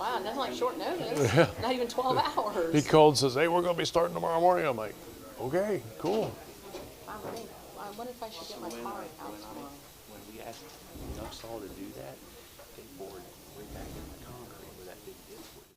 Wow, nothing like short notice. Not even 12 hours. He called and says, hey, we're going to be starting tomorrow morning. I'm like, okay, cool. Wow, I wonder if I should get my car out. When we asked Nuxall to do that, they bored way back in the concrete where that big dip was.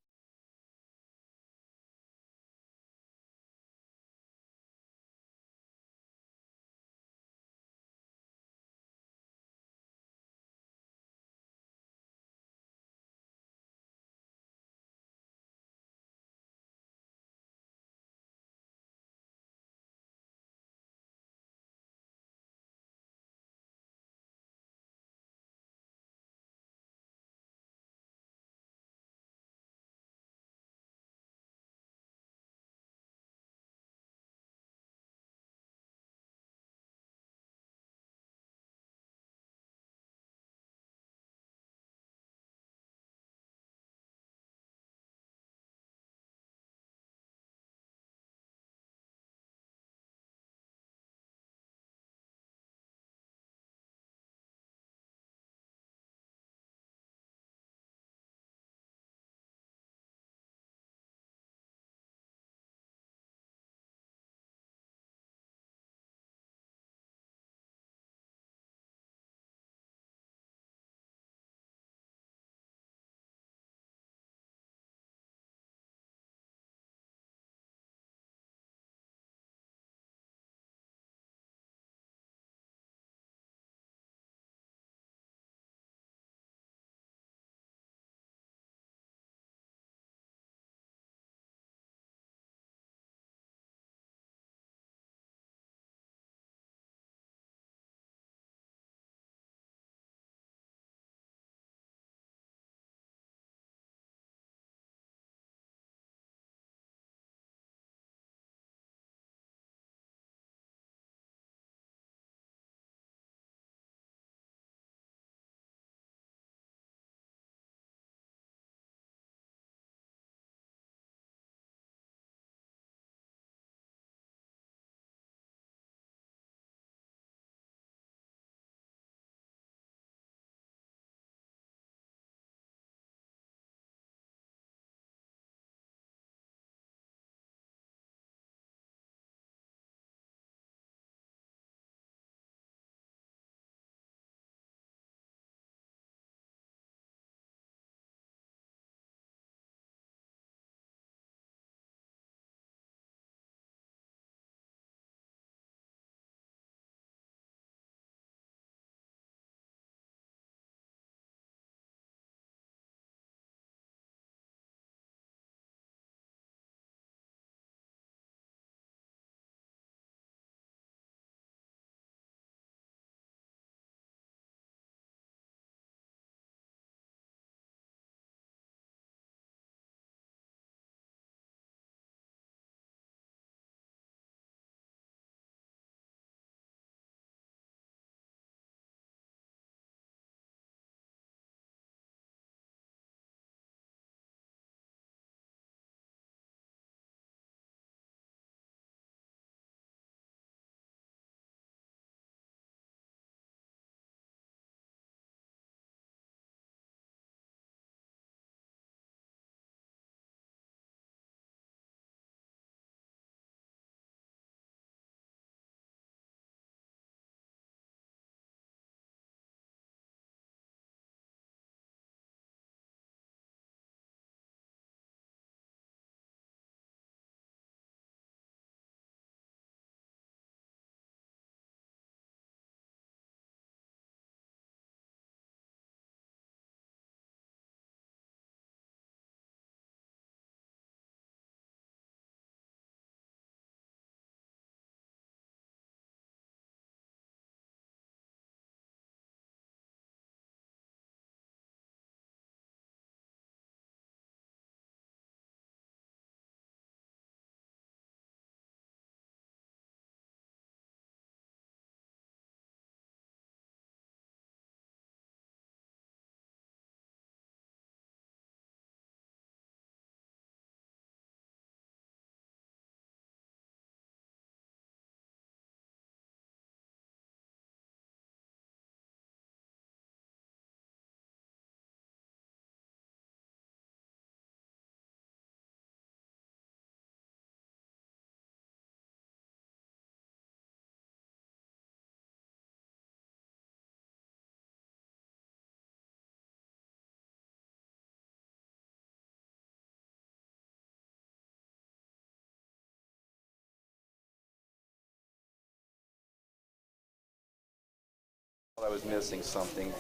I was missing something.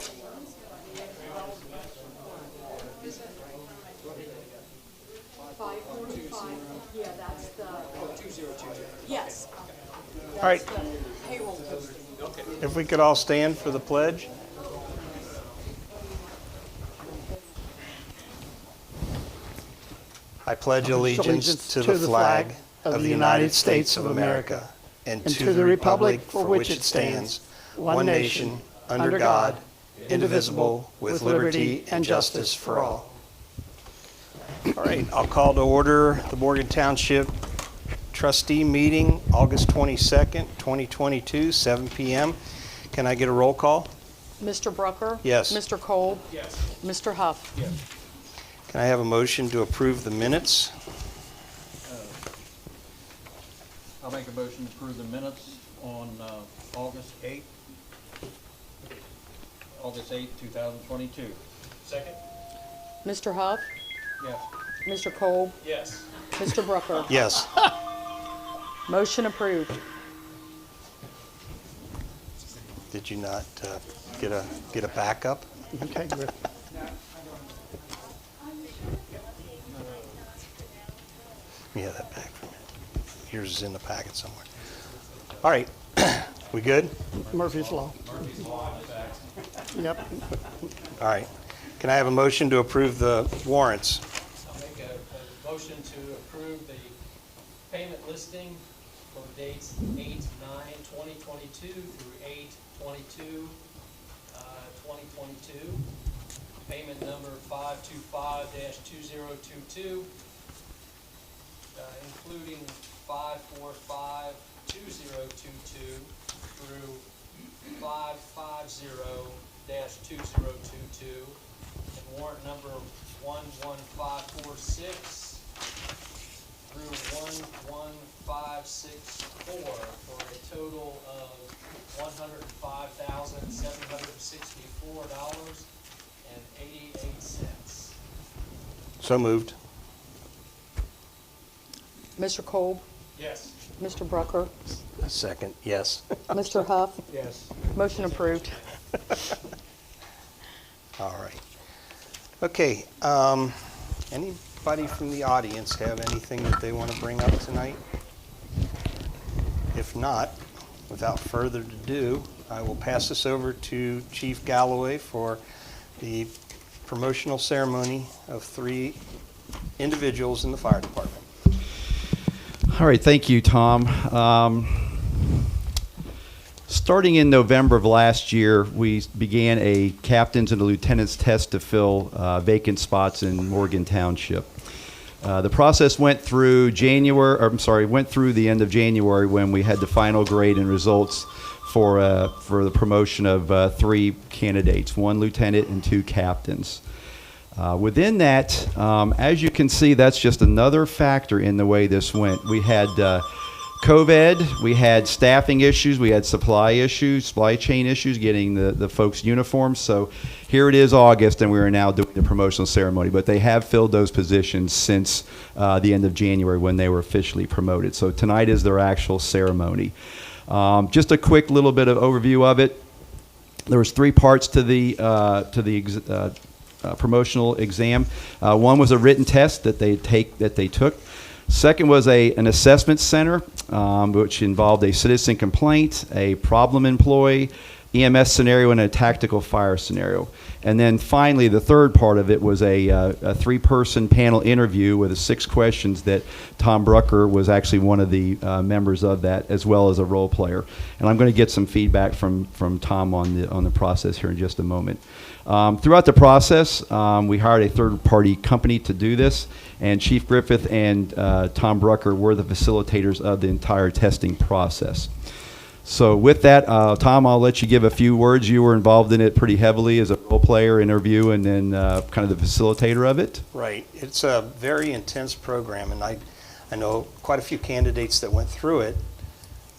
Yeah, that's the. 2022. Yes. All right, Payroll posting. if we could all stand for the pledge. I pledge allegiance to the flag of the United States of America and to the republic for which it stands, one nation, under God, indivisible, with liberty and justice for all. All right, I'll call to order the Morgan Township Trustee Meeting, August 22nd, 2022, 7 p.m. Can I get a roll call? Mr. Brucker? Yes. Mr. Kolb? Yes. Mr. Huff? Yes. Can I have a motion to approve the minutes? I'll make a motion to approve the minutes on August 8th, 2022. Second? Mr. Huff? Yes. Mr. Kolb? Yes. Mr. Brucker? Yes. Motion approved. Did you not get a backup? Okay, good. Yeah, that back for a minute. Yours is in the packet somewhere. All right, we good? Murphy's Law. Yep. All right. Can I have a motion to approve the warrants? I'll make a motion to approve the payment listing for dates 8/9/2022 through 8/22/2022. Payment number 525-2022, including 545-2022 through 550-2022, and warrant number 11546 through 11564 for a total of $105,764.88. So moved. Mr. Kolb? Yes. Mr. Brucker? A second, yes. Mr. Huff? Yes. Motion approved. All right. Okay, anybody from the audience have anything that they want to bring up tonight? If not, without further ado, I will pass this over to Chief Galloway for the promotional ceremony of 3 individuals in the fire department. All right, thank you, Tom. Starting in November of last year, we began a captain's and a lieutenant's test to fill vacant spots in Morgan Township. The process went through the end of January when we had the final grade and results for the promotion of 3 candidates, 1 lieutenant and 2 captains. Within that, as you can see, that's just another factor in the way this went. We had COVID, we had staffing issues, we had supply chain issues getting the folks' uniforms. So here it is August, and we are now doing the promotional ceremony. But they have filled those positions since the end of January when they were officially promoted. So tonight is their actual ceremony. Just a quick little bit of overview of it. There was 3 parts to the promotional exam. One was a written test that they took. Second was an assessment center, which involved a citizen complaint, a problem employee, EMS scenario, and a tactical fire scenario. And then finally, the third part of it was a 3-person panel interview with 6 questions that Tom Brucker was actually one of the members of that, as well as a role player. And I'm going to get some feedback from Tom on the process here in just a moment. Throughout the process, we hired a third-party company to do this, and Chief Griffith and Tom Brucker were the facilitators of the entire testing process. So with that, Tom, I'll let you give a few words. You were involved in it pretty heavily as a role player, interview, and then kind of the facilitator of it. Right. It's a very intense program, and I know quite a few candidates that went through it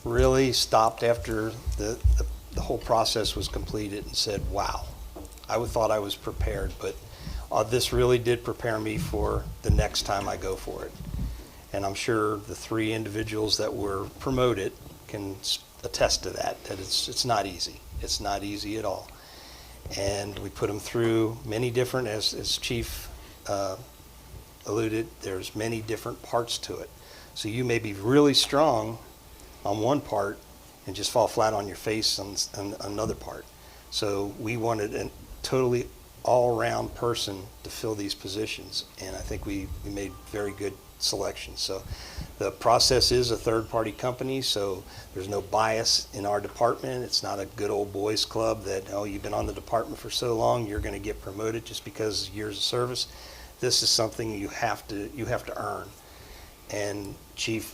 really stopped after the whole process was completed and said, wow, I thought I was prepared, but this really did prepare me for the next time I go for it. And I'm sure the 3 individuals that were promoted can attest to that it's not easy. It's not easy at all. And we put them through many different, as Chief alluded, there's many different parts to it. So you may be really strong on one part and just fall flat on your face on another part. So we wanted a totally all-round person to fill these positions, and I think we made very good selections. So the process is a third-party company, so there's no bias in our department. It's not a good old boys club that, oh, you've been on the department for so long, you're going to get promoted just because of years of service. This is something you have to earn. And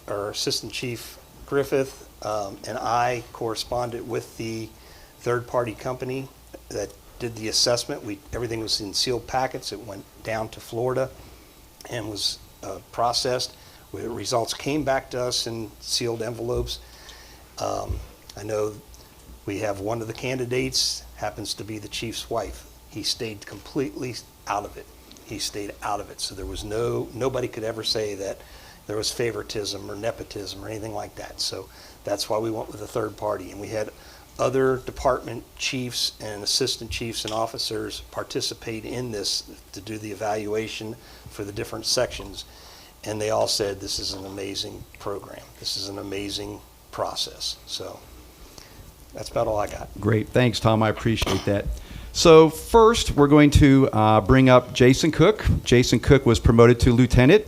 Assistant Chief Griffith and I corresponded with the third-party company that did the assessment. Everything was in sealed packets. It went down to Florida and was processed. The results came back to us in sealed envelopes. I know we have one of the candidates happens to be the chief's wife. He stayed completely out of it. He stayed out of it. So there was nobody could ever say that there was favoritism or nepotism or anything like that. So that's why we went with a third party. And we had other department chiefs and assistant chiefs and officers participate in this to do the evaluation for the different sections. And they all said, this is an amazing program. This is an amazing process. So that's about all I got. Great. Thanks, Tom. I appreciate that. So first, we're going to bring up Jason Cook. Jason Cook was promoted to lieutenant.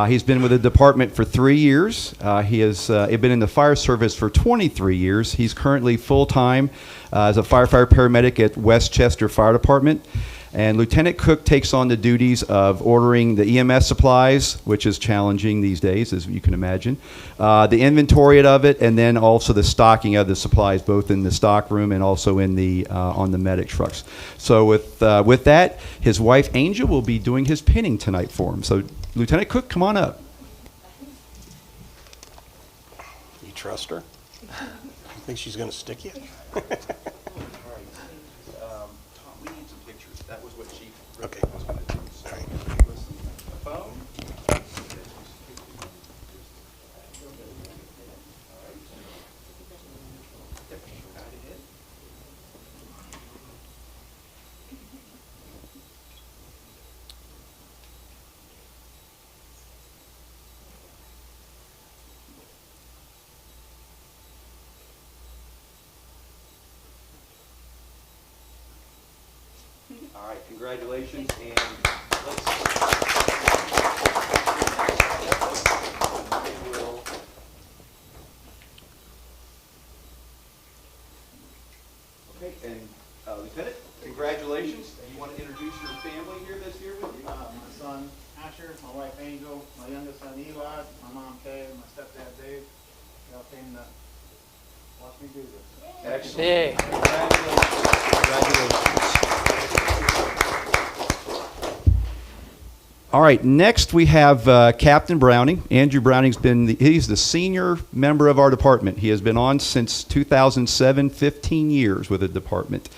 He's been with the department for 3 years. He has been in the fire service for 23 years. He's currently full-time as a firefighter paramedic at Westchester Fire Department. And Lieutenant Cook takes on the duties of ordering the EMS supplies, which is challenging these days, as you can imagine, the inventory of it, and then also the stocking of the supplies, both in the stock room and also in the on the medic trucks. So with that, his wife Angel will be doing his pinning tonight for him. So Lieutenant Cook, come on up. You trust her? You think she's going to stick you? Tom, we need some pictures. That was what Chief Okay. was going to do. All right. Give us a phone. All right, congratulations, and let's. Okay, and Lieutenant, congratulations. You want to introduce your family here that's here with you? My son Asher, my wife Angel, my youngest son Eli, my mom Kay, and my stepdad Dave. They all came to watch me do this. Excellent. Yay. Congratulations. All right, next we have Captain Browning. Andrew Browning's he's the senior member of our department. He has been on since 2007, 15 years with the department.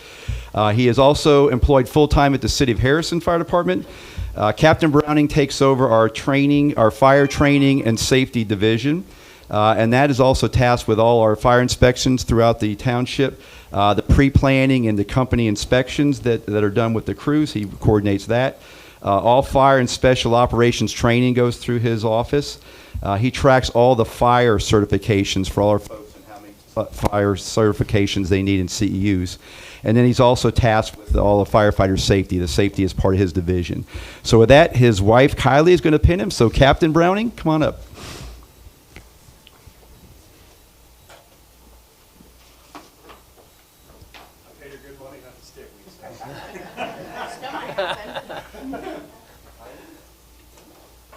He is also employed full-time at the City of Harrison Fire Department. Captain Browning takes over our fire training and safety division. And that is also tasked with all our fire inspections throughout the township, the pre-planning and the company inspections that are done with the crews. He coordinates that. All fire and special operations training goes through his office. He tracks all the fire certifications for all our folks and how many fire certifications they need in CEUs. And then he's also tasked with all the firefighter safety. The safety is part of his division. So with that, his wife Kylie is going to pin him. So Captain Browning, come on up.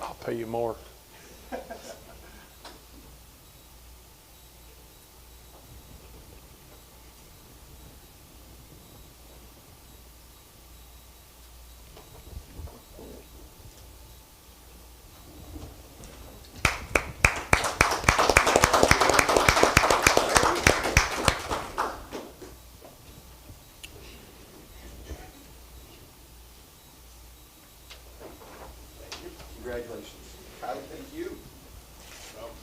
I'll pay you more. Congratulations. Kylie, thank you.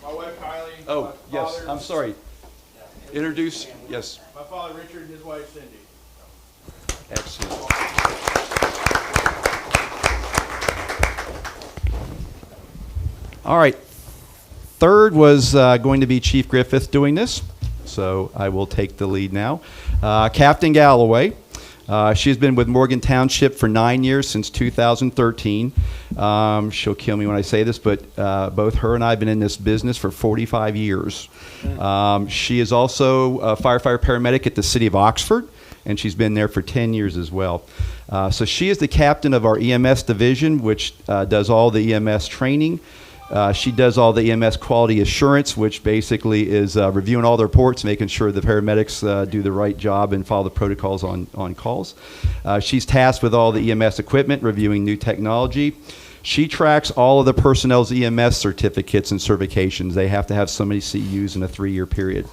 My wife Kylie. Oh, my yes, father- I'm sorry. Introduce, yes. My father Richard and his wife Cindy. Excellent. All right. Third was going to be Chief Griffith doing this, so I will take the lead now. Captain Galloway. She's been with Morgan Township for 9 years, since 2013. She'll kill me when I say this, but both her and I have been in this business for 45 years. She is also a firefighter paramedic at the City of Oxford, and she's been there for 10 years as well. So she is the captain of our EMS division, which does all the EMS training. She does all the EMS quality assurance, which basically is reviewing all the reports, making sure the paramedics do the right job and follow the protocols on calls. She's tasked with all the EMS equipment, reviewing new technology. She tracks all of the personnel's EMS certificates and certifications. They have to have so many CEUs in a 3-year period.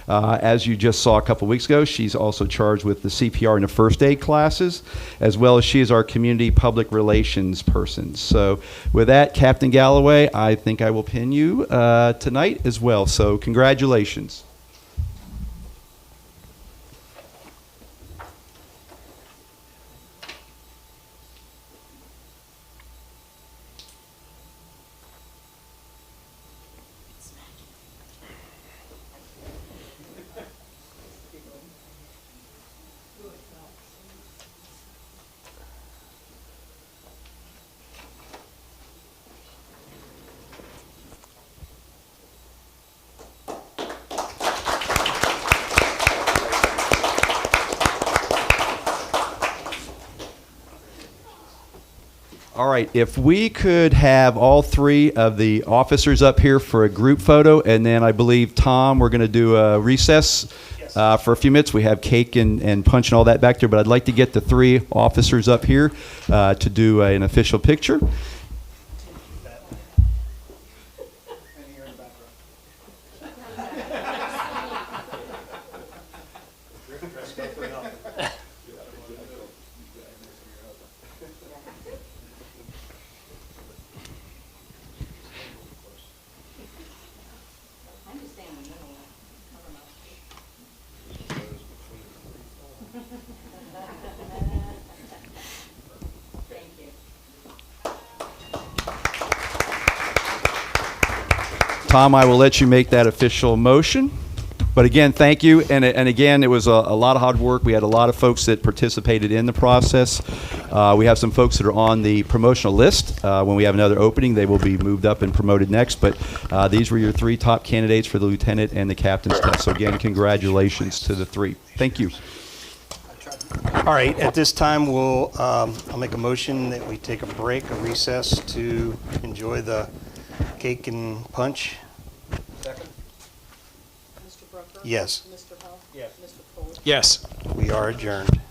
As you just saw a couple weeks ago, she's also charged with the CPR and the first aid classes, as well as she is our community public relations person. So with that, Captain Galloway, I think I will pin you tonight as well. So congratulations. All right, if we could have all 3 of the officers up here for a group photo, and then I believe, Tom, we're going to do a recess for a few minutes. We have cake and punch and all that back there, but I'd like to get the 3 officers up here to do an official picture. Tom, I will let you make that official motion. But again, thank you. And again, it was a lot of hard work. We had a lot of folks that participated in the process. We have some folks that are on the promotional list. When we have another opening, they will be moved up and promoted next. But these were your 3 top candidates for the lieutenant and the captain's test. So again, congratulations to the 3. Thank you. All right, at this time, I'll make a motion that we take a break, a recess, to enjoy the cake and punch. Second? Mr. Brooker? Yes. Mr. Huff? Yes. Mr. Fuller? Yes. We are adjourned.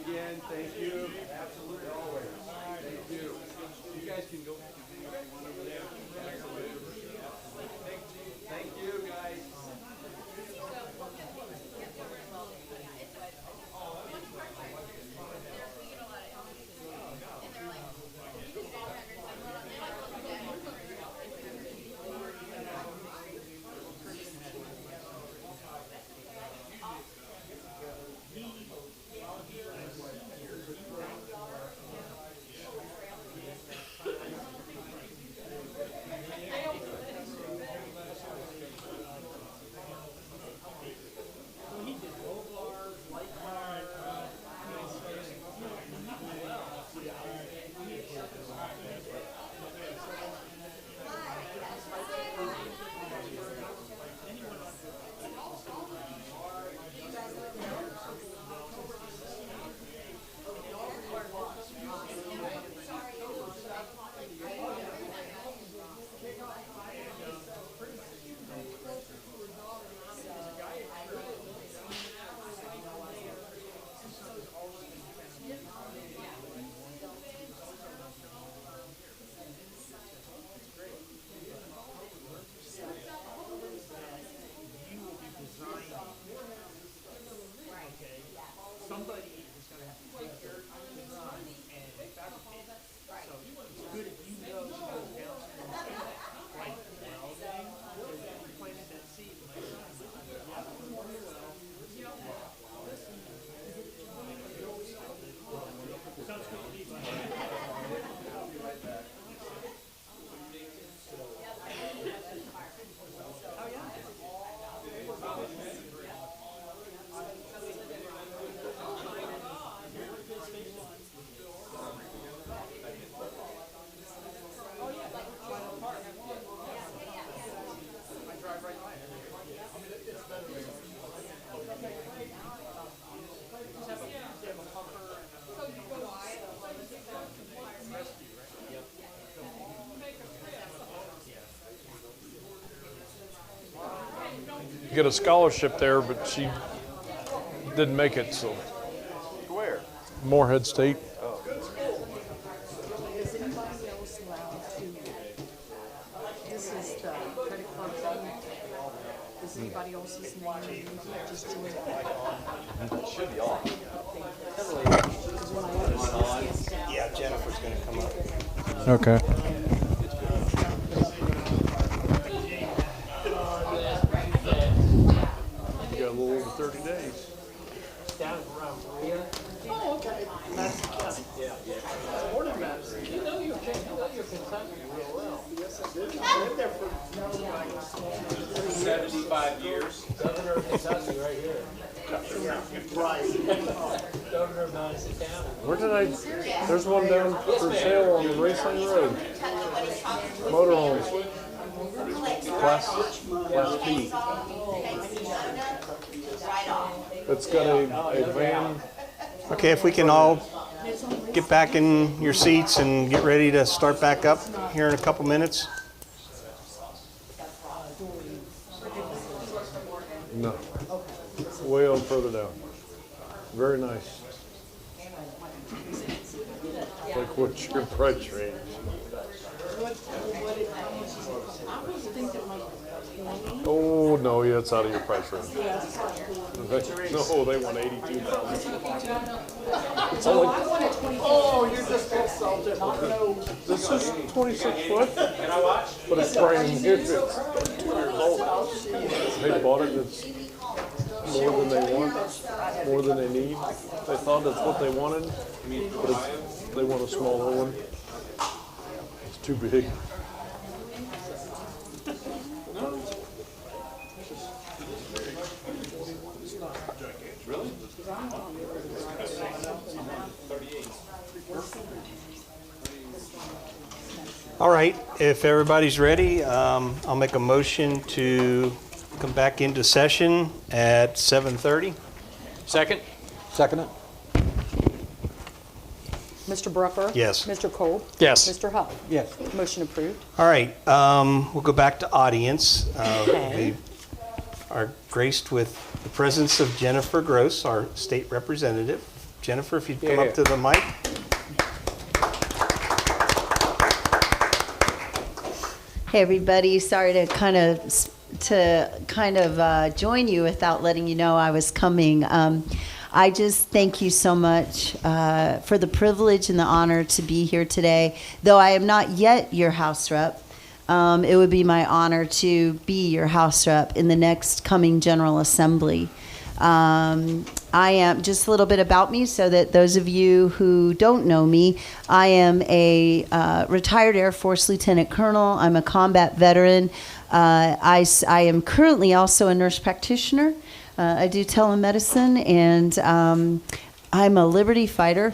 again, thank you. Absolutely, always. Thank you. You guys can go back and hang out if you want over there. Thank you, guys. Get a scholarship there, but she didn't make it, so. Where? Moorhead State. Is anybody else allowed to, this is the credit card thing, is anybody else's name, just do it? It should be off. Because when I open this down, Yeah, Jennifer's going to come up. Okay. You got a little over 30 days. Down around Korea. oh, okay. Morning, Madison. You know your Kentucky real well. I lived there for 75 years. Governor of Kentucky right here. Governor of Madison County. Where did I? There's one down for sale on the Racing Road. Motorhomes. Class B. It's got a van. Okay, if we can all get back in your seats and get ready to start back up here in a couple minutes. No. Way on further down. Very nice. Like what's your price range? Oh, no, yeah, it's out of your price range. No, they want 82,000. It's only, oh, you're just insulted. this is 26 foot, but it's brand new. It's 2 years old. They bought it, and it's more than they want, more than they need. They thought that's what they wanted, but they want a smaller one. It's too big. All right, if everybody's ready, I'll make a motion to come back into session at 7:30. Second? Second it? Mr. Brucker? Yes. Mr. Cole? Yes. Mr. Huff? Yes. Motion approved. All right, we'll go back to audience. Okay. We are graced with the presence of Jennifer Gross, our state representative Jennifer, if you'd come up to the mic. Hey everybody, sorry to kind of join you without letting you know I was coming. I just thank you so much for the privilege and the honor to be here today. Though I am not yet your House rep, it would be my honor to be your House rep in the next coming General Assembly. I am, just a little bit about me so that those of you who don't know me, I am a retired Air Force Lieutenant Colonel. I'm a combat veteran. I am currently also a nurse practitioner. I do telemedicine, and I'm a liberty fighter.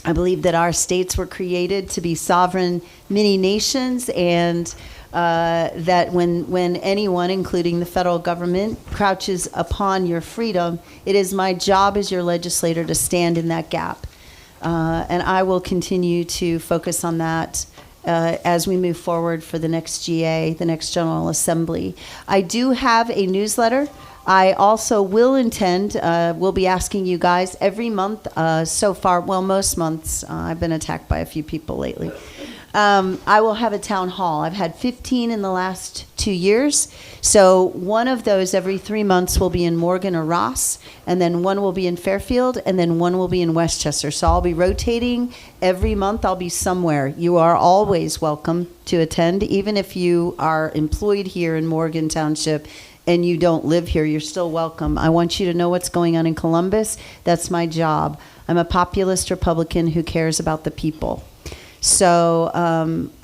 I believe that our states were created to be sovereign mini nations, and that when anyone, including the federal government, crouches upon your freedom, it is my job as your legislator to stand in that gap. And I will continue to focus on that as we move forward for the next GA, the next General Assembly. I do have a newsletter. I also will intend, we'll be asking you guys every month so far, well, most months. I've been attacked by a few people lately. I will have a town hall. I've had 15 in the last 2 years. So one of those every 3 months will be in Morgan or Ross, and then one will be in Fairfield, and then one will be in Westchester. So I'll be rotating every month. I'll be somewhere. You are always welcome to attend, even if you are employed here in Morgan Township and you don't live here, you're still welcome. I want you to know what's going on in Columbus. That's my job. I'm a populist Republican who cares about the people. So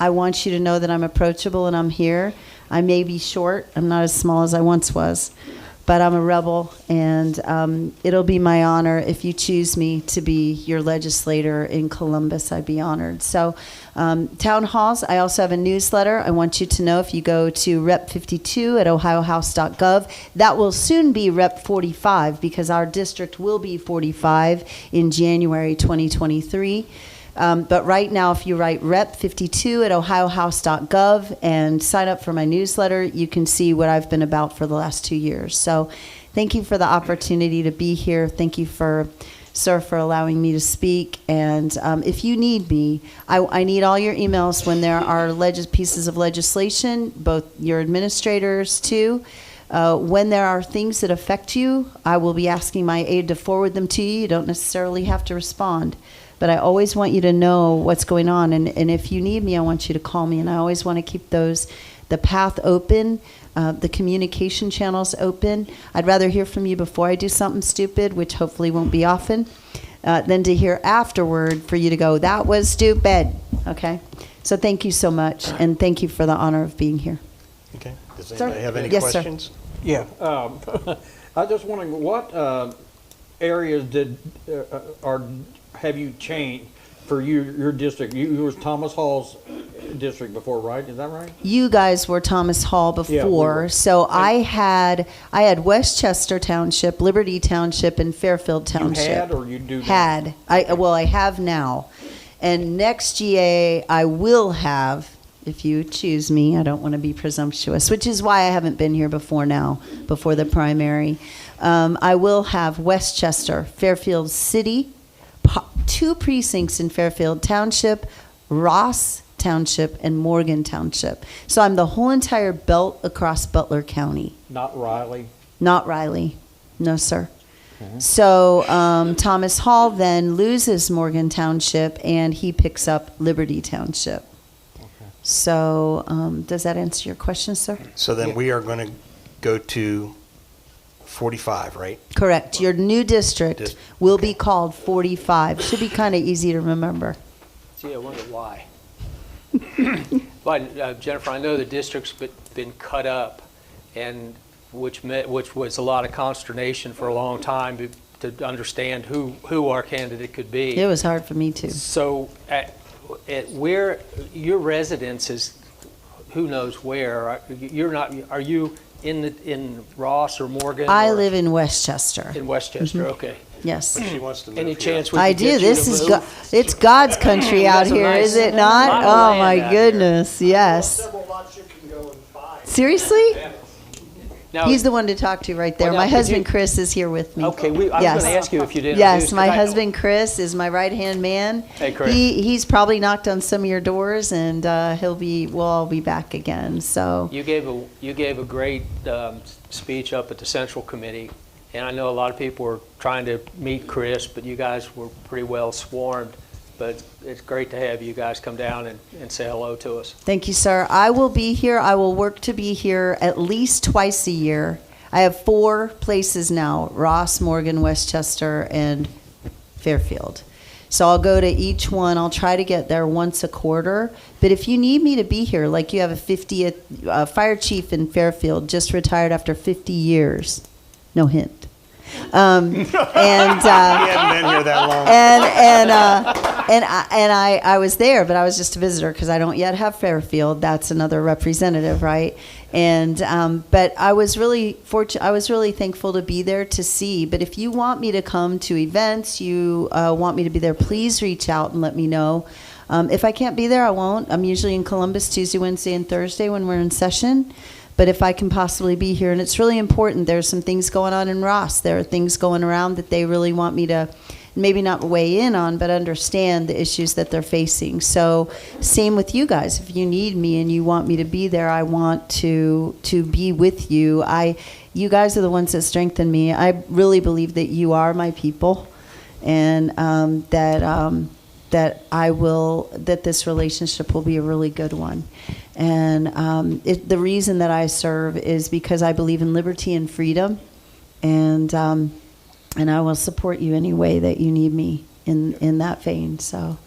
I want you to know that I'm approachable and I'm here. I may be short. I'm not as small as I once was, but I'm a rebel, and it'll be my honor if you choose me to be your legislator in Columbus. I'd be honored. So town halls, I also have a newsletter. I want you to know if you go to Rep 52 at ohiohouse.gov, that will soon be Rep 45 because our district will be 45 in January 2023. But right now, if you write Rep 52 at ohiohouse.gov and sign up for my newsletter, you can see what I've been about for the last 2 years. So thank you for the opportunity to be here. Thank you, sir, for allowing me to speak. And if you need me, I need all your emails when there are pieces of legislation, both your administrators too. When there are things that affect you, I will be asking my aide to forward them to you. You don't necessarily have to respond. But I always want you to know what's going on. And if you need me, I want you to call me. And I always want to keep the path open, the communication channels open. I'd rather hear from you before I do something stupid, which hopefully won't be often, than to hear afterward for you to go, that was stupid. Okay? So thank you so much. And thank you for the honor of being here. Okay. Does anybody have any Yes, questions? Sir. Yeah. I was just wondering, what areas have you changed for your district? You was Thomas Hall's district before, right? Is that right? You guys were Thomas Hall before, Yeah, we were. so I had Westchester Township, Liberty Township, and Fairfield Township. You had, or you do now? Had. I have now. And next GA, I will have, if you choose me, I don't want to be presumptuous, which is why I haven't been here before the primary. I will have Westchester, Fairfield City, 2 precincts in Fairfield Township, Ross Township, and Morgan Township. So I'm the whole entire belt across Butler County. Not Riley? Not Riley. No, sir. So Thomas Hall then loses Morgan Township, and he picks up Liberty Township. Okay. So does that answer your question, sir? So then we are going to go to 45, right? Correct. Your new district will be called 45. Should be kind of easy to remember. Gee, I wonder why. But Jennifer, I know the district's been cut up, and which was a lot of consternation for a long time to understand who our candidate could be. It was hard for me too. So at where your residence is, who knows where? You're not. Are you in Ross or Morgan? I or live in Westchester. in Westchester. Okay. Yes. She wants to move Any here. chance we I could do. get you This to is move? it's God's country out That's a here, nice- is it a not? lot of Oh land my out here. goodness. Yes. Several lots you can go and buy. Seriously? Now- He's the one to talk to right there. Well, now, My could husband you- Chris is here with me. Okay, I was Yes. going to ask you if you'd introduce. Yes, my 'cause I- husband Chris is my right-hand man. Hey, Chris. He's probably knocked on some of your doors, and we'll all be back again. So You gave a great speech up at the Central Committee, and I know a lot of people were trying to meet Chris, but you guys were pretty well swarmed. But it's great to have you guys come down and say hello to us. thank you, sir. I will be here. I will work to be here at least twice a year. I have 4 places now: Ross, Morgan, Westchester, and Fairfield. So I'll go to each one. I'll try to get there once a quarter. But if you need me to be here, like you have a 50th fire chief in Fairfield, just retired after 50 years. No hint. And He hadn't been here that long. and I was there, but I was just a visitor because I don't yet have Fairfield. That's another representative, right? And but I was really I was really thankful to be there to see. But if you want me to come to events, you want me to be there, please reach out and let me know. If I can't be there, I won't. I'm usually in Columbus Tuesday, Wednesday, and Thursday when we're in session. But if I can possibly be here, and it's really important, there's some things going on in Ross. There are things going around that they really want me to maybe not weigh in on, but understand the issues that they're facing. So same with you guys. If you need me and you want me to be there, I want to be with you. You guys are the ones that strengthen me. I really believe that you are my people, and that this relationship will be a really good one. And the reason that I serve is because I believe in liberty and freedom, and I will support you any way that you need me in that vein. So,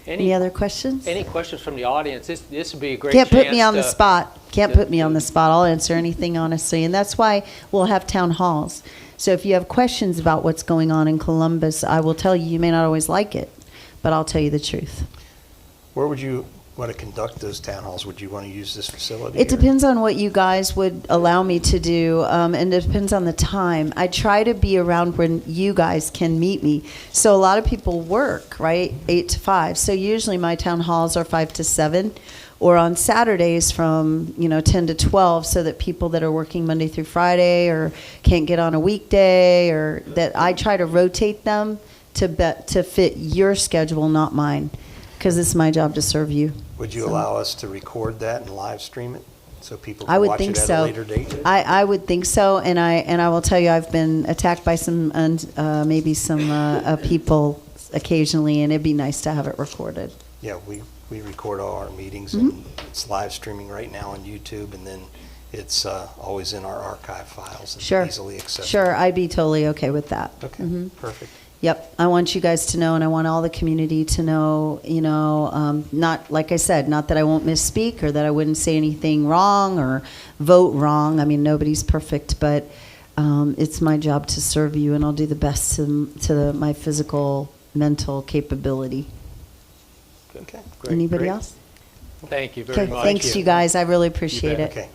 any other questions? Any questions from the audience? This would be a great Can't chance put me on the to- spot. Can't put me on the spot. I'll answer anything honestly, and that's why we'll have town halls. So if you have questions about what's going on in Columbus, I will tell you. You may not always like it, but I'll tell you the truth. Where would you want to conduct those town halls? Would you want to use this facility? It or- depends on what you guys would allow me to do, and it depends on the time. I try to be around when you guys can meet me. So a lot of people work, right, 8 to 5. So usually my town halls are 5 to 7, or on Saturdays from 10 to 12, so that people that are working Monday through Friday or can't get on a weekday, or that I try to rotate them to fit your schedule, not mine, because it's my job to serve you. Would you allow us to record that and live stream it so people I can would watch think it at so. a later date? I would think so, and I will tell you, I've been attacked by some maybe some people occasionally, and it'd be nice to have it recorded. Yeah, we record all our meetings, Mm-hmm. and it's live streaming right now on YouTube, and then it's always in our archive files and Sure, easily accessible. sure, I'd be totally okay with that. Okay, perfect. Yep, I want you guys to know, and I want all the community to know, not, like I said, not that I won't misspeak or that I wouldn't say anything wrong or vote wrong. I mean, nobody's perfect, but it's my job to serve you, and I'll do the best to my physical, mental capability. Okay. Anybody great. else? Thank you very Okay, much. thanks, you guys. I really appreciate it. Okay.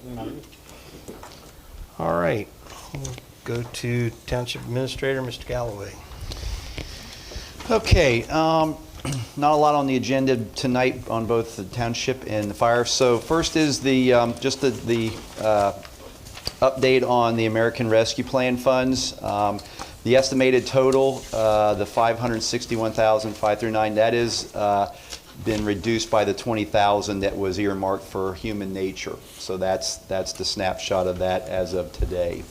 All right. We'll go to Township Administrator, Mr. Galloway. Okay, not a lot on the agenda tonight on both the township and the fire. So first is the just the update on the American Rescue Plan funds. The estimated total, the $561,539, that is been reduced by the $20,000 that was earmarked for human nature. So that's the snapshot of that as of today.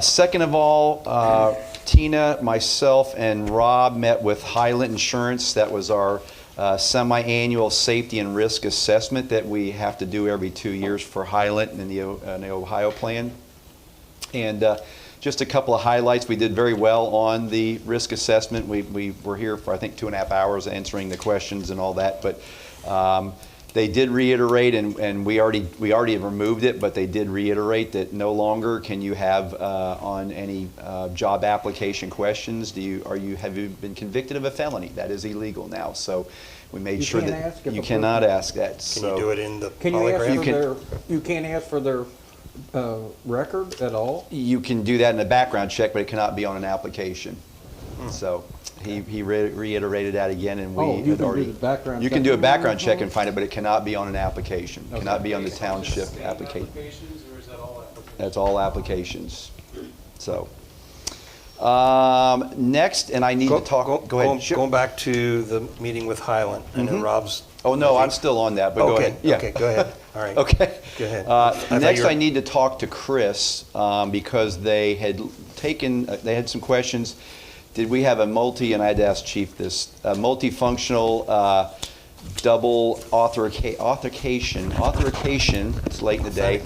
Second of all, Tina, myself, and Rob met with Highland Insurance. That was our semi-annual safety and risk assessment that we have to do every 2 years for Highland in the Ohio plan. And just a couple of highlights. We did very well on the risk assessment. We were here for, I think, 2.5 hours answering the questions and all that. But they did reiterate, and we already have removed it, but they did reiterate that no longer can you have on any job application questions, have you been convicted of a felony? That is illegal now. So we made sure that you cannot ask that. Can you do it in the Can you polygraph? you can't ask for their record at all? You can do that in a background check, but it cannot be on an application. So he reiterated that again, and we Oh, you had can already. do the background You check. can do a background check and find it, but it cannot be on an application. Cannot be on the township application. Applications, or is that all applications? That's all applications. So, next, and I need to talk, go ahead. Going back to the meeting with Highland, I know Rob's. Oh, no, I'm still on that, but go ahead. Yeah. Okay, go ahead. All right. Okay. Go ahead. Next, I need to talk to Chris because they had they had some questions. Did we have and I had to ask Chief this, multifunctional double authentication, it's late in the day,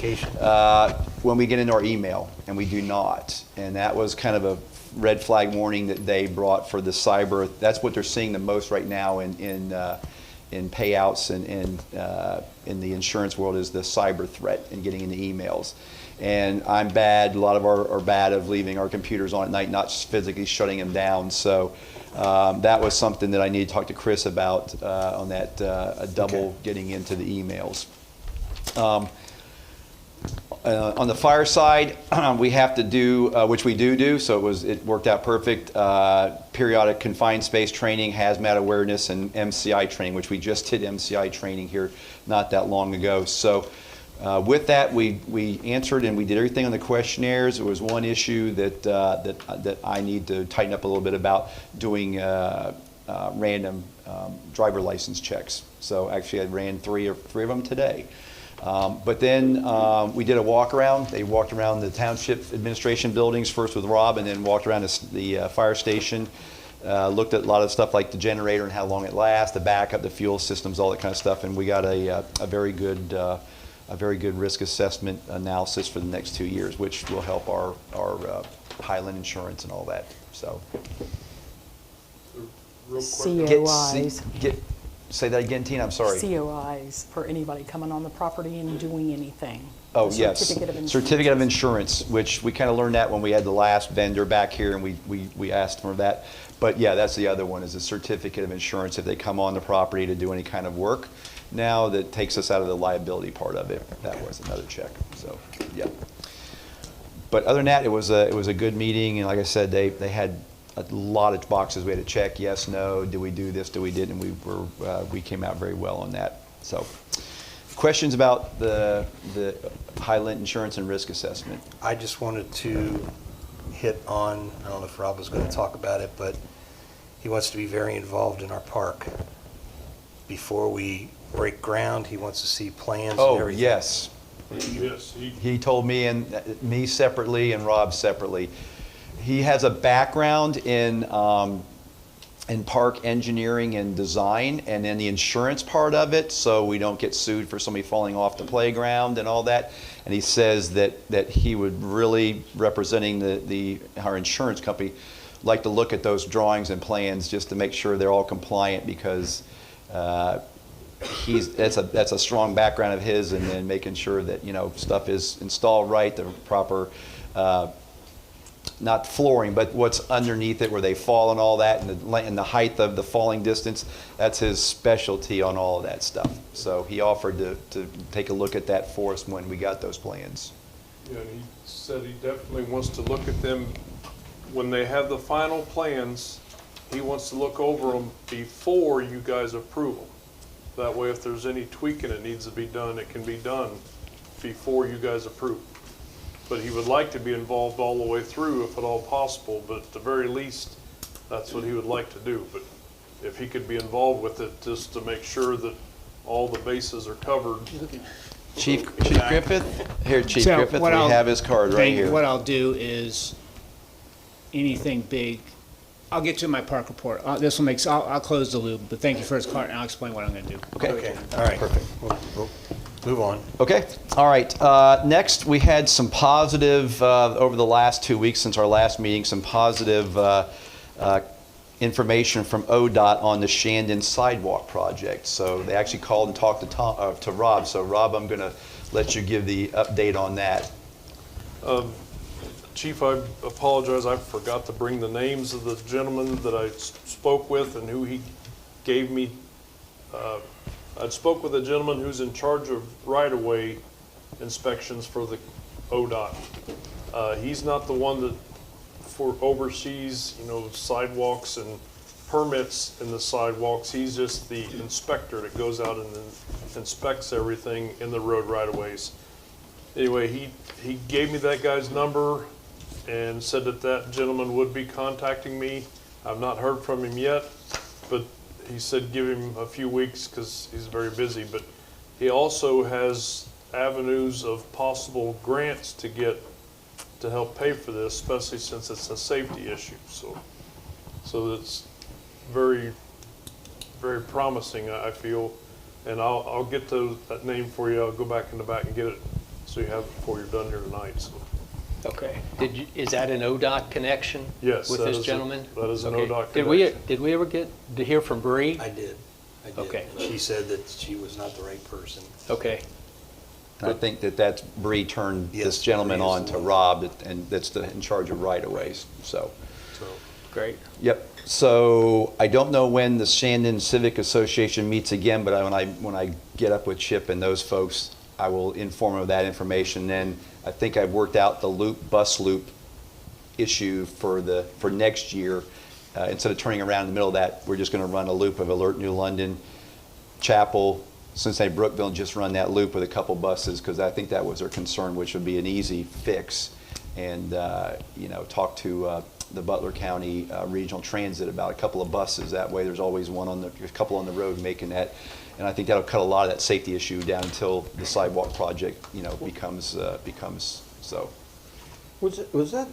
when we get into our email, and we do not. And that was kind of a red flag warning that they brought for the cyber. That's what they're seeing the most right now in payouts and in the insurance world, is the cyber threat and getting into emails. And I'm bad, a lot of our are bad of leaving our computers on at night, not physically shutting them down. So that was something that I need to talk to Chris about on that double getting into the emails. On the fire side, we have to do, which we do, so it worked out perfect, periodic confined space training, hazmat awareness, and MCI training, which we just did MCI training here not that long ago. So with that, we answered and we did everything on the questionnaires. There was one issue that I need to tighten up a little bit about, doing random driver license checks. So actually I ran three of them today. But then we did a walk around. They walked around the Township administration buildings first with Rob, and then walked around the fire station. Looked at a lot of stuff like the generator and how long it lasts, the backup, the fuel systems, all that kind of stuff. And we got a very good risk assessment analysis for the next 2 years, which will help our Highland insurance and all that. So. Real quick. COIs. Say that again, Tina, I'm sorry. COIs for anybody coming on the property and doing anything. Oh, The yes. Certificate of insurance. Certificate of insurance, which we kind of learned that when we had the last vendor back here, and we asked for that. But yeah, that's the other one, is a certificate of insurance if they come on the property to do any kind of work. Now that takes us out of the liability part of it. That was another check. So, yeah. But other than that, it was a good meeting, and like I said, they had a lot of boxes we had to check. Yes, no. Do we do this? Do we did? And we came out very well on that. So, questions about the Highland insurance and risk assessment? I just wanted to hit on, I don't know if Rob was going to talk about it, but he wants to be very involved in our park. Before we break ground, he wants to see plans and everything. Oh, yes. Yes, He told me, and me separately and Rob separately. He has a background in park engineering and design, and in the insurance part of it, so we don't get sued for somebody falling off the playground and all that. And he says that he would really, representing our insurance company, like to look at those drawings and plans just to make sure they're all compliant, because that's a strong background of his, and then making sure that stuff is installed right, the proper. Not flooring, but what's underneath it, where they fall and all that, and the height of the falling distance. That's his specialty on all of that stuff. So he offered to take a look at that for us when we got those plans. Yeah, and he said he definitely wants to look at them when they have the final plans. He wants to look over them before you guys approve them. That way, if there's any tweaking that needs to be done, it can be done before you guys approve. But he would like to be involved all the way through if at all possible, but at the very least, that's what he would like to do. But if he could be involved with it, just to make sure that all the bases are covered. Chief Griffith? Here, Chief Griffith, we have his card right here. What I'll do is, anything big, I'll get to my park report. This will make, I'll close the loop, but thank you for his card, and I'll explain what I'm gonna do. Okay. All right. Perfect. We'll move on. Okay, all right. Next, we had some positive, over the last 2 weeks since our last meeting, some positive information from ODOT on the Shandon sidewalk project. So they actually called and talked to Rob. So Rob, I'm going to let you give the update on that. Chief, I apologize. I forgot to bring the names of the gentleman that I spoke with and who he gave me. I spoke with a gentleman who's in charge of right-of-way inspections for the ODOT. He's not the one that oversees, sidewalks and permits in the sidewalks. He's just the inspector that goes out and inspects everything in the road right-of-ways. anyway, he gave me that guy's number and said that that gentleman would be contacting me. I've not heard from him yet, but he said give him a few weeks because he's very busy. But he also has avenues of possible grants to get to help pay for this, especially since it's a safety issue. So it's very, very promising, I feel. And I'll get that name for you. I'll go back in the back and get it so you have it before you're done here tonight. So. Okay. Is that an ODOT connection? Yes. With this gentleman? That is an Okay. ODOT connection. Did we ever get to hear from Bree? I did. Okay. She said that she was not the right person. Okay. I think that's Bree turned Yes, this gentleman Bree is on the to one. Rob, and that's in charge of right-of-ways, so. Great. Yep. So I don't know when the Shandon Civic Association meets again, but when I get up with Chip and those folks, I will inform them of that information. Then I think I've worked out the bus loop issue for next year. Instead of turning around in the middle of that, we're just going to run a loop of Alert New London, Chapel, Cincinnati, Brookville, and just run that loop with a couple buses, because I think that was their concern, which would be an easy fix. And talk to the Butler County Regional Transit about a couple of buses. That way, there's always a couple on the road making that. And I think that'll cut a lot of that safety issue down until the sidewalk project, becomes so. Was that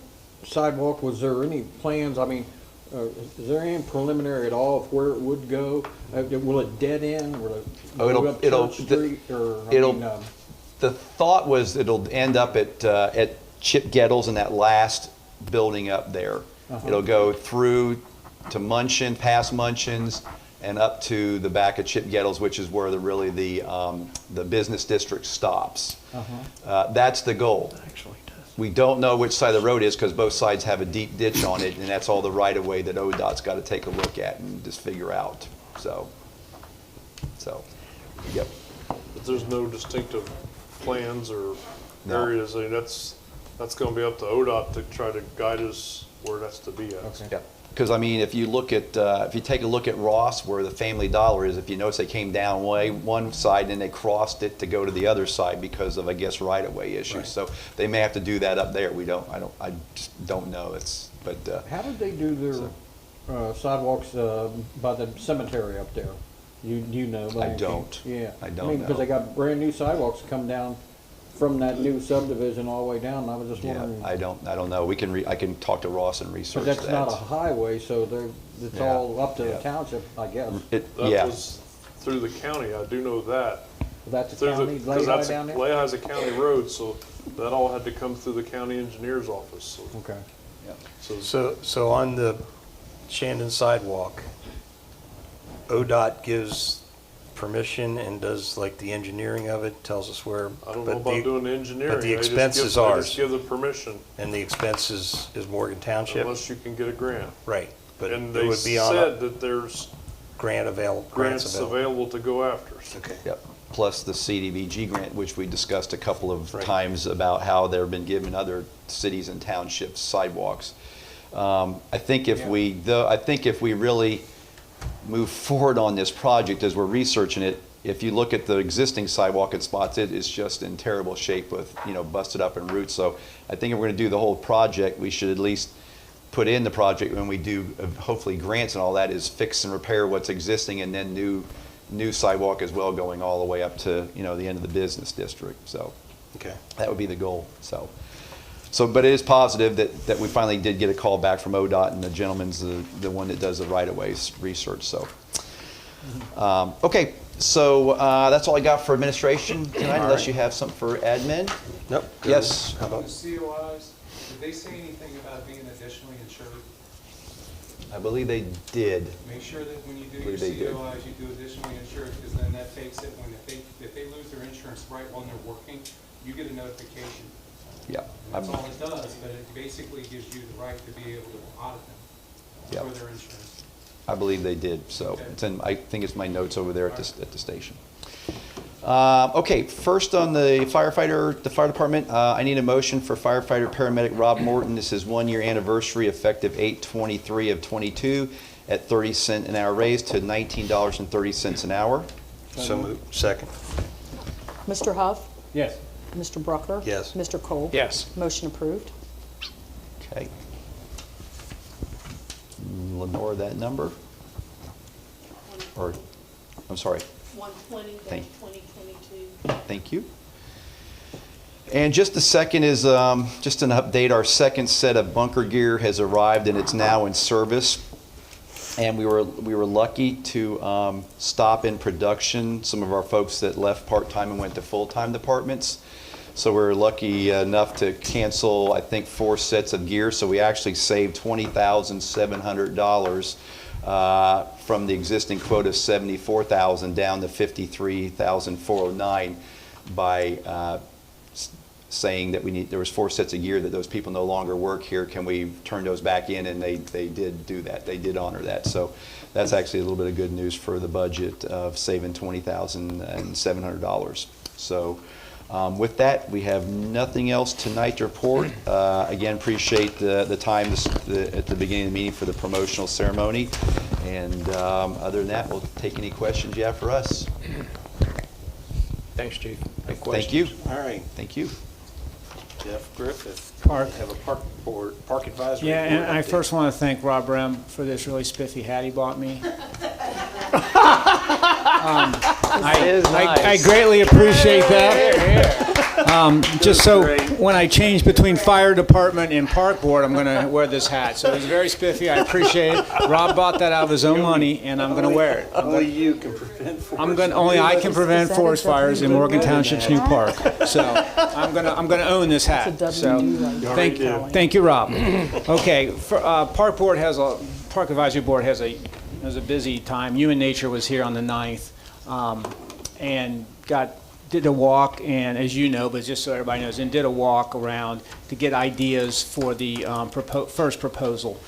sidewalk, was there any plans, I mean, is there any preliminary at all of where it would go? Will it dead end? Will it go up Church Street, or, the thought was it'll end up at Chip Gettles in that last building up there. It'll go through to Munchin, past Munchin's, and up to the back of Chip Gettles, which is where the business district stops. That's the goal. We don't know which side of the road is because both sides have a deep ditch on it, and that's all the right-of-way that ODOT's got to take a look at and just figure out. So, yep. But there's no distinctive plans or No. areas. I mean, that's going to be up to ODOT to try to guide us where that's to be at. Okay. Yeah. Because if you take a look at Ross, where the Family Dollar is, if you notice they came down one side and then they crossed it to go to the other side because of, I guess, right-of-way issues. Right. So they may have to do that up there. I just don't know. How did they do their sidewalks by the cemetery up there? You know? I don't. Yeah. I don't know. Because they got brand new sidewalks come down from that new subdivision all the way down, and I was just Yeah, wondering. I don't know. I can talk to Ross and research But that. that's not a highway, so it's Yeah, all up to the yeah. township, I guess. That was through the county. I do know that. That's the Through county, because Lehigh down there? Lehigh's a county road, so that all had to come through the county engineer's office. So, Okay. So on the Shandon sidewalk, ODOT gives permission and does like the engineering of it, tells us where. I don't know about doing the engineering. But the They just expense give- is they ours. just give the permission, And the expense is Morgan Township? unless you can get a grant. Right, but And it they would be on said a that there's grants grants available. available to go after. Okay. Yep. Plus the CDBG grant, which we discussed a couple of Right. times about how they've been given other cities and townships sidewalks. I think if we really move forward on this project as we're researching it, if you look at the existing sidewalk at spots, it is just in terrible shape with, busted up in roots. So I think if we're going to do the whole project, we should at least put in the project when we do, hopefully grants and all that, is fix and repair what's existing, and then new sidewalk as well, going all the way up to, the end of the business district. So Okay. that would be the goal. But it is positive that we finally did get a call back from ODOT, and the gentleman's the one that does the right-of-ways research. So, okay. So that's all I got for administration tonight, unless you have something for admin. Nope. Yes. How about? The COIs, did they say anything about being additionally insured? I believe they did. Make sure that when you do your Believe they did. COIs, you do additionally insured, because then that takes it, if they lose their insurance right while they're working, you get a notification. Yeah. And that's all it does, but it basically gives you the right to be able to audit them Yeah. for their insurance. I believe they did. So Okay. I think it's my notes over there at the station. Okay, first on the fire department, I need a motion for firefighter paramedic Rob Morton. This is 1 year anniversary, effective 8/23 of 22, at 30 cents an hour raise to $19.30 an hour. So moved. Second. Mr. Huff, Yes. Mr. Bruckler? Yes. Mr. Cole? Yes. Motion approved. Okay. Lenore, that number? Or, I'm sorry. 120-2022. Thank you. And just the second is just an update. Our second set of bunker gear has arrived and it's now in service. And we were lucky to stop in production some of our folks that left part-time and went to full-time departments. So we were lucky enough to cancel, I think, 4 sets of gear. So we actually saved $20,700 from the existing quota of $74,000 down to $53,409 by saying that there was 4 sets of gear that those people no longer work here. Can we turn those back in? And they did do that. They did honor that. So that's actually a little bit of good news for the budget of saving $20,700. So with that, we have nothing else tonight to report. Again, appreciate the time at the beginning of the meeting for the promotional ceremony. And other than that, we'll take any questions you have for us. Thanks, Chief. Thank you. All right. Thank you. Jeff Griffith. Park. Have a park advisory. Yeah, and board I update. first want to thank Rob Rem for this really spiffy hat he bought me. I greatly appreciate that. Just so when I change between fire department and park board, I'm going to wear this hat. So it's very spiffy. I appreciate it. Rob bought that out of his own money, and I'm going to wear it. Only you can prevent forest. Only I can prevent forest fires in Morgan Township's new park. So I'm going to own this hat. So thank you, Rob. Okay, park board park advisory board has a busy time. Human Nature was here on the 9th, and did a walk, and as you know, but just so everybody knows, and did a walk around to get ideas for the first proposal.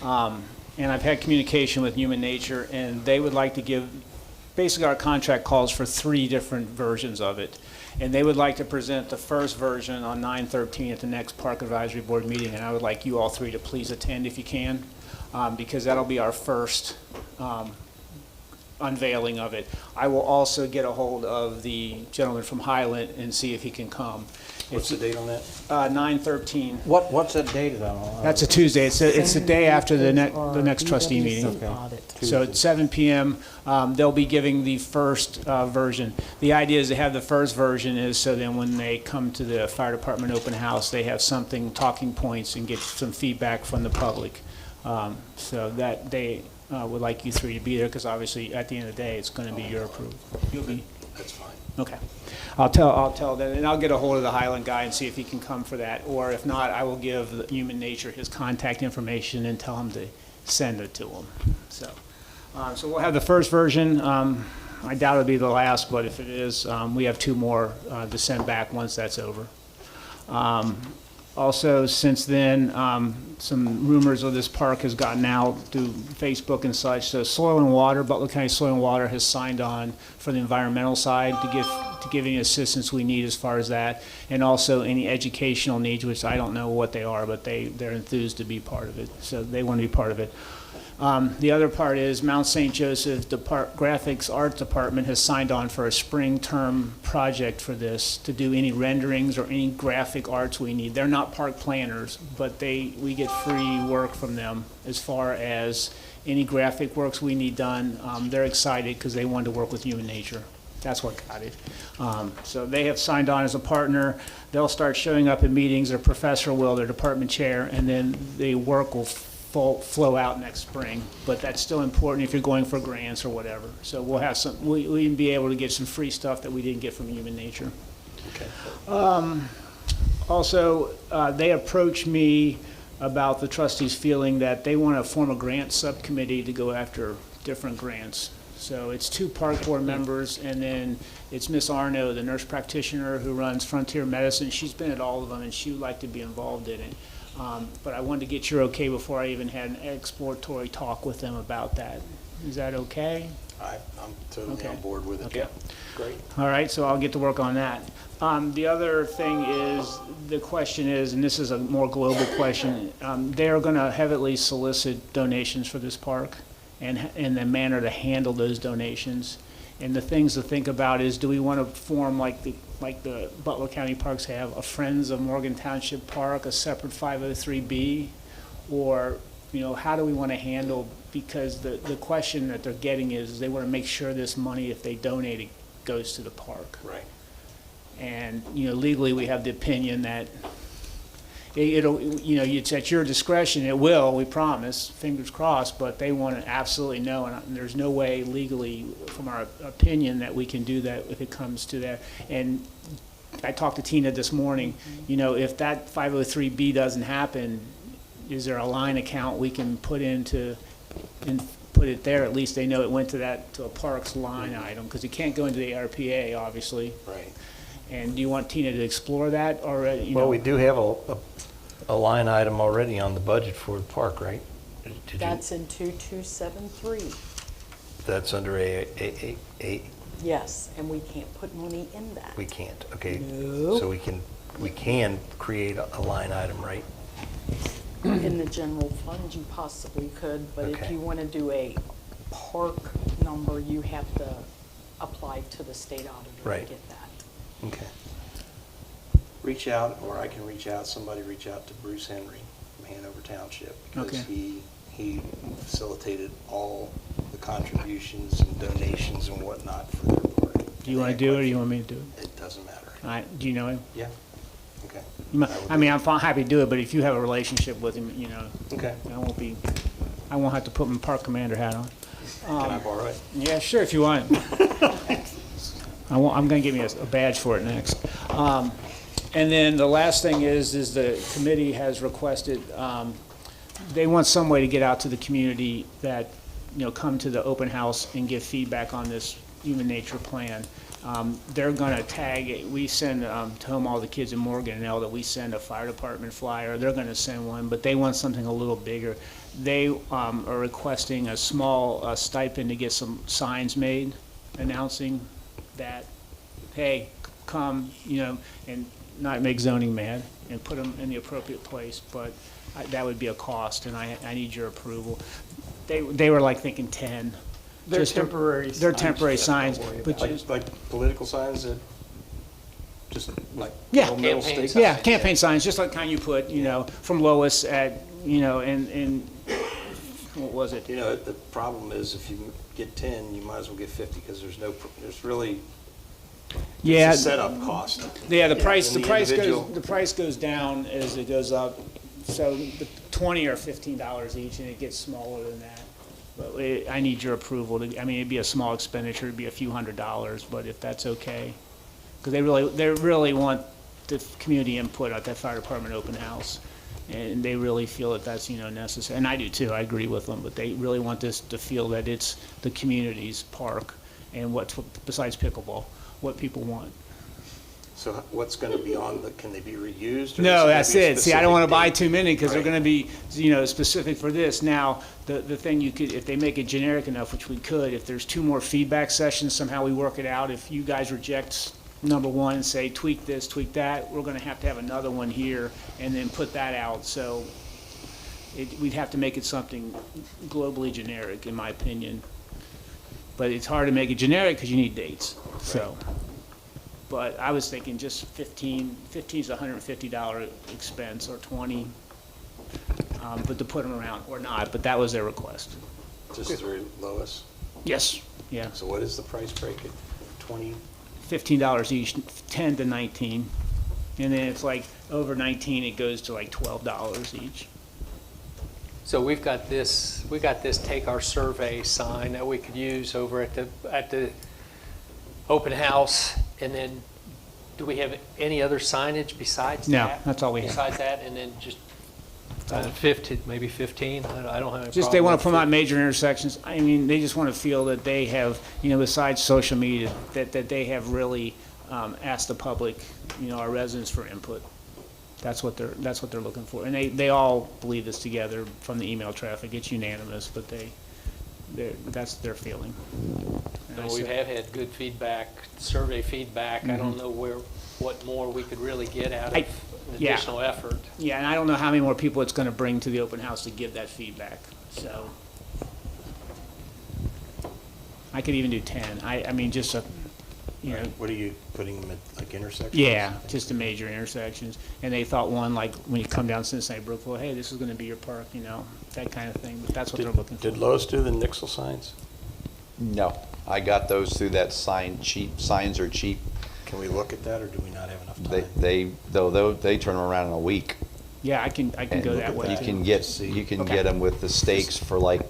And I've had communication with Human Nature, and they would like to give, basically our contract calls for 3 different versions of it. And they would like to present the first version on 9/13 at the next Park Advisory Board meeting, and I would like you all 3 to please attend if you can, because that'll be our first unveiling of it. I will also get a hold of the gentleman from Highland and see if he can come. What's the date on that? 9/13. What's that date on? That's a Tuesday. It's the day after the next trustee meeting. So at 7 p.m., they'll be giving the first version. The idea is to have the first version is so then when they come to the fire department open house, they have something, talking points, and get some feedback from the public. So that they would like you 3 to be there, because obviously at the end of the day, it's going to be your approval. You'll be. That's fine. Okay. I'll tell them, and I'll get a hold of the Highland guy and see if he can come for that. Or if not, I will give Human Nature his contact information and tell him to send it to him. So we'll have the first version. I doubt it'll be the last, but if it is, we have 2 more to send back once that's over. Also, since then, some rumors of this park has gotten out through Facebook and such. So Soil and Water, Butler County Soil and Water has signed on for the environmental side to give any assistance we need as far as that, and also any educational needs, which I don't know what they are, but they're enthused to be part of it. So they want to be part of it. The other part is Mount St. Joseph Graphics Art Department has signed on for a spring term project for this to do any renderings or any graphic arts we need. They're not park planners, but we get free work from them as far as any graphic works we need done. They're excited because they wanted to work with Human Nature. That's what got it. So they have signed on as a partner. They'll start showing up in meetings. Their professor will, their department chair, and then the work will flow out next spring, but that's still important if you're going for grants or whatever. So we'll have we'll be able to get some free stuff that we didn't get from Human Nature. Okay. Also, they approached me about the trustees feeling that they want to form a grant subcommittee to go after different grants. So it's 2 park board members, and then it's Miss Arno, the nurse practitioner who runs Frontier Medicine. She's been at all of them, and she would like to be involved in it. But I wanted to get your okay before I even had an exploratory talk with them about that. Is that okay? I'm totally Okay. on board with it. Okay. Yeah. Great. All right, so I'll get to work on that. The other thing is, the question is, and this is a more global question, they're going to heavily solicit donations for this park and the manner to handle those donations. And the things to think about is, do we want to form like the like the Butler County Parks have, a Friends of Morgan Township Park, a separate 503B? Or, you know, how do we want to handle, because the question that they're getting is they want to make sure this money, if they donate it, goes to the park. Right. And, you know, legally, we have the opinion that it'll, you know, it's at your discretion, it will, we promise, fingers crossed, but they want to absolutely know, and there's no way legally, from our opinion, that we can do that if it comes to that. And I talked to Tina this morning, you know, if that 503B doesn't happen, is there a line account we can put into, and put it there, at least they know it went to that, to a parks line item, because it can't go into the ARPA, obviously. Right. And do you want Tina to explore that, or, you know? Well, we do have a line item already on the budget for the park, right? That's in 2273. That's under a. Yes, and we can't put money in that. We can't, okay. No. So we can create a line item, right? In the general fund, you possibly could, but if Okay. you want to do a park number, you have to apply to the state auditor Right. to get that. Okay. Reach out, or I can reach out, somebody reach out to Bruce Henry from Hanover Township, because Okay. he facilitated all the contributions and donations and whatnot for their park. Do you want to do it, or you want me to do it? It doesn't matter. Do you know him? Yeah, okay. I mean, I'm happy to do it, but if you have a relationship with him, you know, Okay. I won't have to put my park commander hat on. Can I borrow it? Yeah, sure, if you want. I'm going to give you a badge for it next. And then the last thing is the committee has requested, they want some way to get out to the community that, you know, come to the open house and give feedback on this human nature plan. They're going to tag it. We send to home all the kids in Morgan know that we send a fire department flyer. They're going to send one, but they want something a little bigger. They are requesting a small stipend to get some signs made announcing that, hey, come, you know, and not make zoning mad and put them in the appropriate place, but that would be a cost, and I need your approval. They were like thinking 10. They're Just temporary They're signs. temporary signs, but Like political signs that, just like yeah, little metal Campaign stakes? yeah, campaign signs, just like kind you put, you know, from Lois at, you know, in what was it? You know, the problem is if you get 10, you might as well get 50, because there's really, Yeah, it's a setup cost. yeah, the price And individual- the price goes down as it goes up. So the $20 or $15 each, and it gets smaller than that. But I need your approval. I mean, it'd be a small expenditure, it'd be a few $100s, but if that's okay. Because they really want the community input at that fire department open house. And they really feel that that's, you know, necessary. And I do too, I agree with them, but they really want this to feel that it's the community's park and what's, besides pickleball, what people want. So what's going to be on can they be reused? Or No, is that's it gonna be a it. See, I don't want to specific buy date? too many because they're Right. going to be, you know, specific for this. Now, the thing you could, if they make it generic enough, which we could, if there's 2 more feedback sessions, somehow we work it out. If you guys reject number 1 and say tweak this, tweak that, we're going to have another one here and then put that out. So we'd have to make it something globally generic, in my opinion. But it's hard to make it generic because you need dates. So. But I was thinking just 15 is a $150 expense, or 20, but to put them around, or not, but that was their request. Just through Lois? Yes, yeah. So what is the price break at 20? $15 each, 10 to 19. And then it's like over 19, it goes to like $12 each. So we've got this take our survey sign that we could use over at the open house. And then, do we have any other signage besides No, that? that's all we have. Besides that, and then just maybe 15? I don't have any Just they problem want with to promote major intersections. I mean, they just want to feel that they have, you know, besides social media, that they have really asked the public, you know, our residents for input. That's what they're looking for, and they all believe this together from the email traffic. It's unanimous, but that's their feeling. And we have had good feedback, survey feedback. I don't know what more we could really get out of additional effort. Yeah, and I don't know how many more people it's going to bring to the open house to give that feedback. So I could even do 10. I mean, just you know. What are you putting them at, like intersections? Yeah, just the major intersections. And they thought one, like, when you come down Cincinnati Brookville, hey, this is gonna be your park, you know, that kind of thing, but that's what they're looking for. Did Lowe's do the Nixle signs? No, I got those through that signs are cheap. Can we look at that, or do we not have enough They, time? they turn them around in a week. Yeah, I can go that way. You too. can Okay. get them with the stakes for like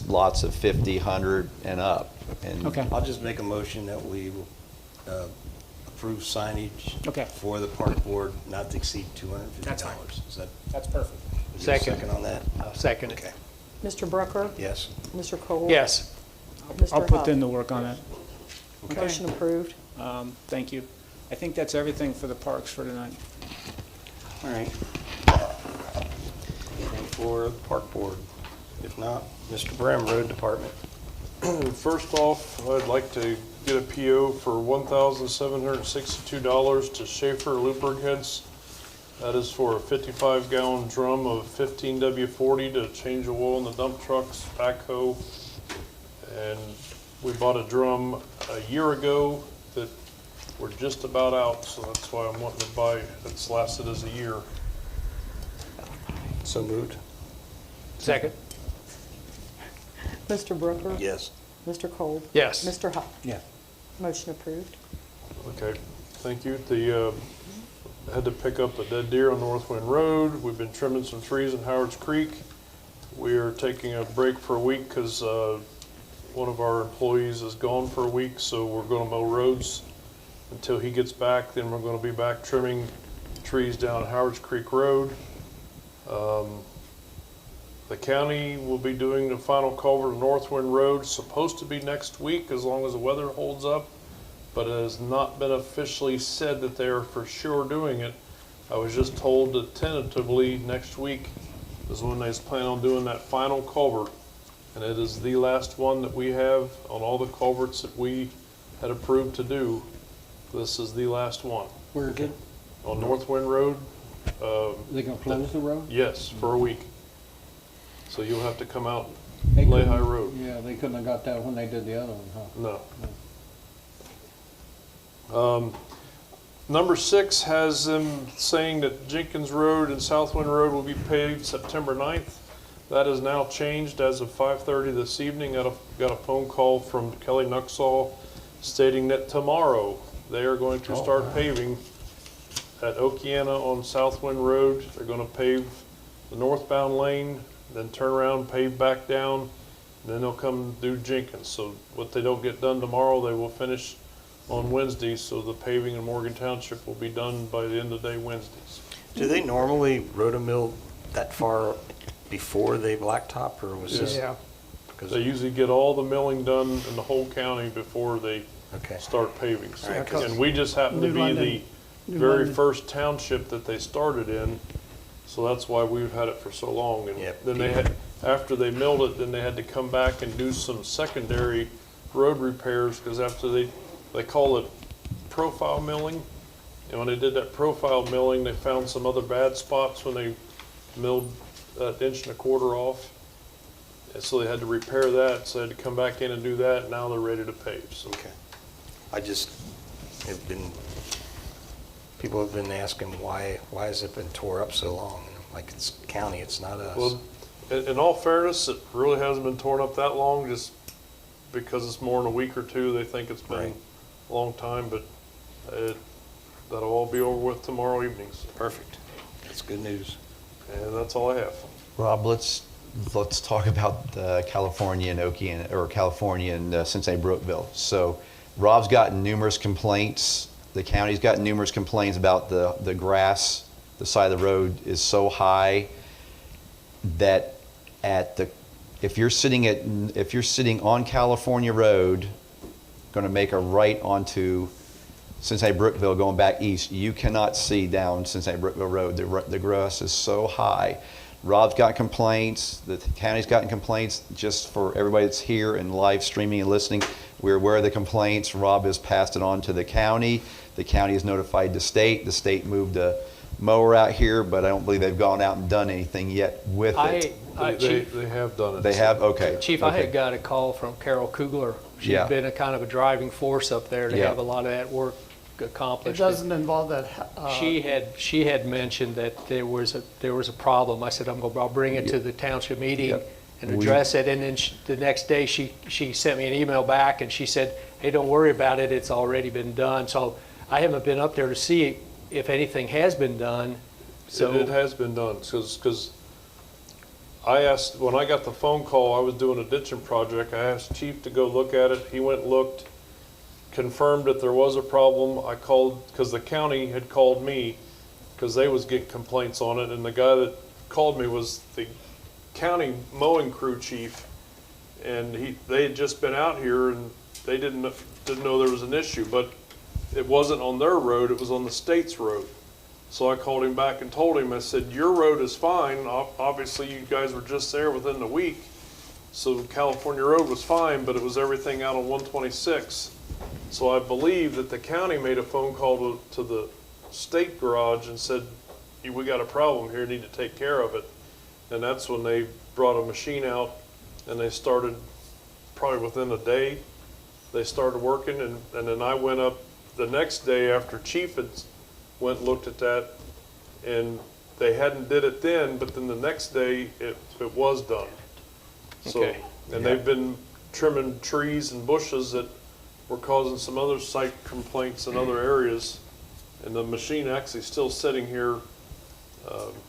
lots of 50, 100 and up. And Okay. I'll just make a motion that we approve signage Okay. for the park board not to exceed $250. Is that, That's perfect. is there a Second. second on that? Second. Okay, Mr. Brucker? yes. Mr. Cole? Yes. I'll Mr. put Huff? in the work on that. Motion approved. Thank you. I think that's everything for the parks for tonight. All right. And for the park board, if not, Mr. Brem, road department. First off, I'd like to get a PO for $1,762 to Schaefer Lubricants. That is for a 55-gallon drum of 15W40 to change the oil in the dump trucks, backhoe. And we bought a drum a year ago that we're just about out, so that's why I'm wanting to buy, it's lasted us a year. So moved. Second. Mr. Brucker? Yes. Mr. Cole? Yes. Mr. Huff? Yeah. Motion approved. Okay, thank you. Had to pick up a dead deer on North Wind Road. We've been trimming some trees in Howard's Creek. We are taking a break for a week because one of our employees is gone for a week, so we're gonna mow roads until he gets back. Then we're gonna be back trimming trees down Howard's Creek Road. The county will be doing the final culvert of North Wind Road, supposed to be next week as long as the weather holds up, but it has not been officially said that they are for sure doing it. I was just told that tentatively next week is when they plan on doing that final culvert. And it is the last one that we have on all the culverts that we had approved to do. This is the last one. Where is it? On North Wind Road. They gonna close the road? Yes, for a week. So you'll have to come out They Lehigh couldn't- Road. Yeah, they couldn't have got that when they did the other one, huh? No. Number 6 has them saying that Jenkins Road and Southwind Road will be paved September 9th. That is now changed as of 5:30 this evening. Got a phone call from Kelly Nuxall stating that tomorrow they are going to start paving at Okeana on Southwind Road. They're going to pave the northbound lane, then turn around, pave back down, and then they'll come do Jenkins. So what they don't get done tomorrow, they will finish on Wednesday, so the paving in Morgan Township will be done by the end of the day Wednesdays. Do they normally rotomill that far before they blacktop, or was this? Yeah. Because They usually get all the milling done in the whole county before they okay. start paving. So- All right, 'cause- And we just happen to New be London. the New very London. first township that they started in, so that's why we've had it for so long. And Yep. then they had, after they milled it, then they had to come back and do some secondary road repairs, because after they call it profile milling. And when they did that profile milling, they found some other bad spots when they milled that 1.25 inches off. And so they had to repair that, so they had to come back in and do that, and now they're ready to pave, so. Okay. People have been asking why has it been tore up so long? And I'm like, it's county, it's not us. Well, in all fairness, it really hasn't been torn up that long, just because it's more than a week or two. They think it's been Right. a long time, but that'll all be over with tomorrow evening. So. Perfect. That's good news. And that's all I have. Rob, let's talk about California and Okeana, or California and Cincinnati Brookville. So Rob's gotten numerous complaints. The county's gotten numerous complaints about the grass. The side of the road is so high that if you're sitting on California Road, going to make a right onto Cincinnati Brookville going back east, you cannot see down Cincinnati Brookville Road. The grass is so high. Rob's got complaints. The county's gotten complaints. Just for everybody that's here and live streaming and listening, we're aware of the complaints. Rob has passed it on to the county. The county has notified the state. The state moved a mower out here, but I don't believe they've gone out and done anything yet with it. They have done it. They have? Okay. Chief, I had got a call from Carol Kugler. She's Yeah. been a kind of a driving force up there to Yeah. have a lot of that work It accomplished. doesn't involve that. She had mentioned that there was a problem. I said, I'll bring it to the township meeting Yep. and address it. And then the next day, she sent me an email back and she said, hey, don't worry about it. It's already been done. So I haven't been up there to see if anything has been done. So It has been done, because I asked, when I got the phone call, I was doing a ditching project, I asked Chief to go look at it, he went and looked, confirmed that there was a problem. I called, because the county had called me, because they was getting complaints on it, and the guy that called me was the county mowing crew chief, and they had just been out here, and they didn't know there was an issue, but it wasn't on their road, it was on the state's road. So I called him back and told him, I said, your road is fine. Obviously, you guys were just there within the week. So California Road was fine, but it was everything out on 126. So I believe that the county made a phone call to the state garage and said, we got a problem here, need to take care of it. And that's when they brought a machine out and they started, probably within a day, they started working. And then I went up the next day after Chief had went and looked at that, and they hadn't did it then, but then the next day it was done. So, Okay. and they've been trimming trees and bushes that were causing some other site complaints in other areas, and the machine actually still sitting here.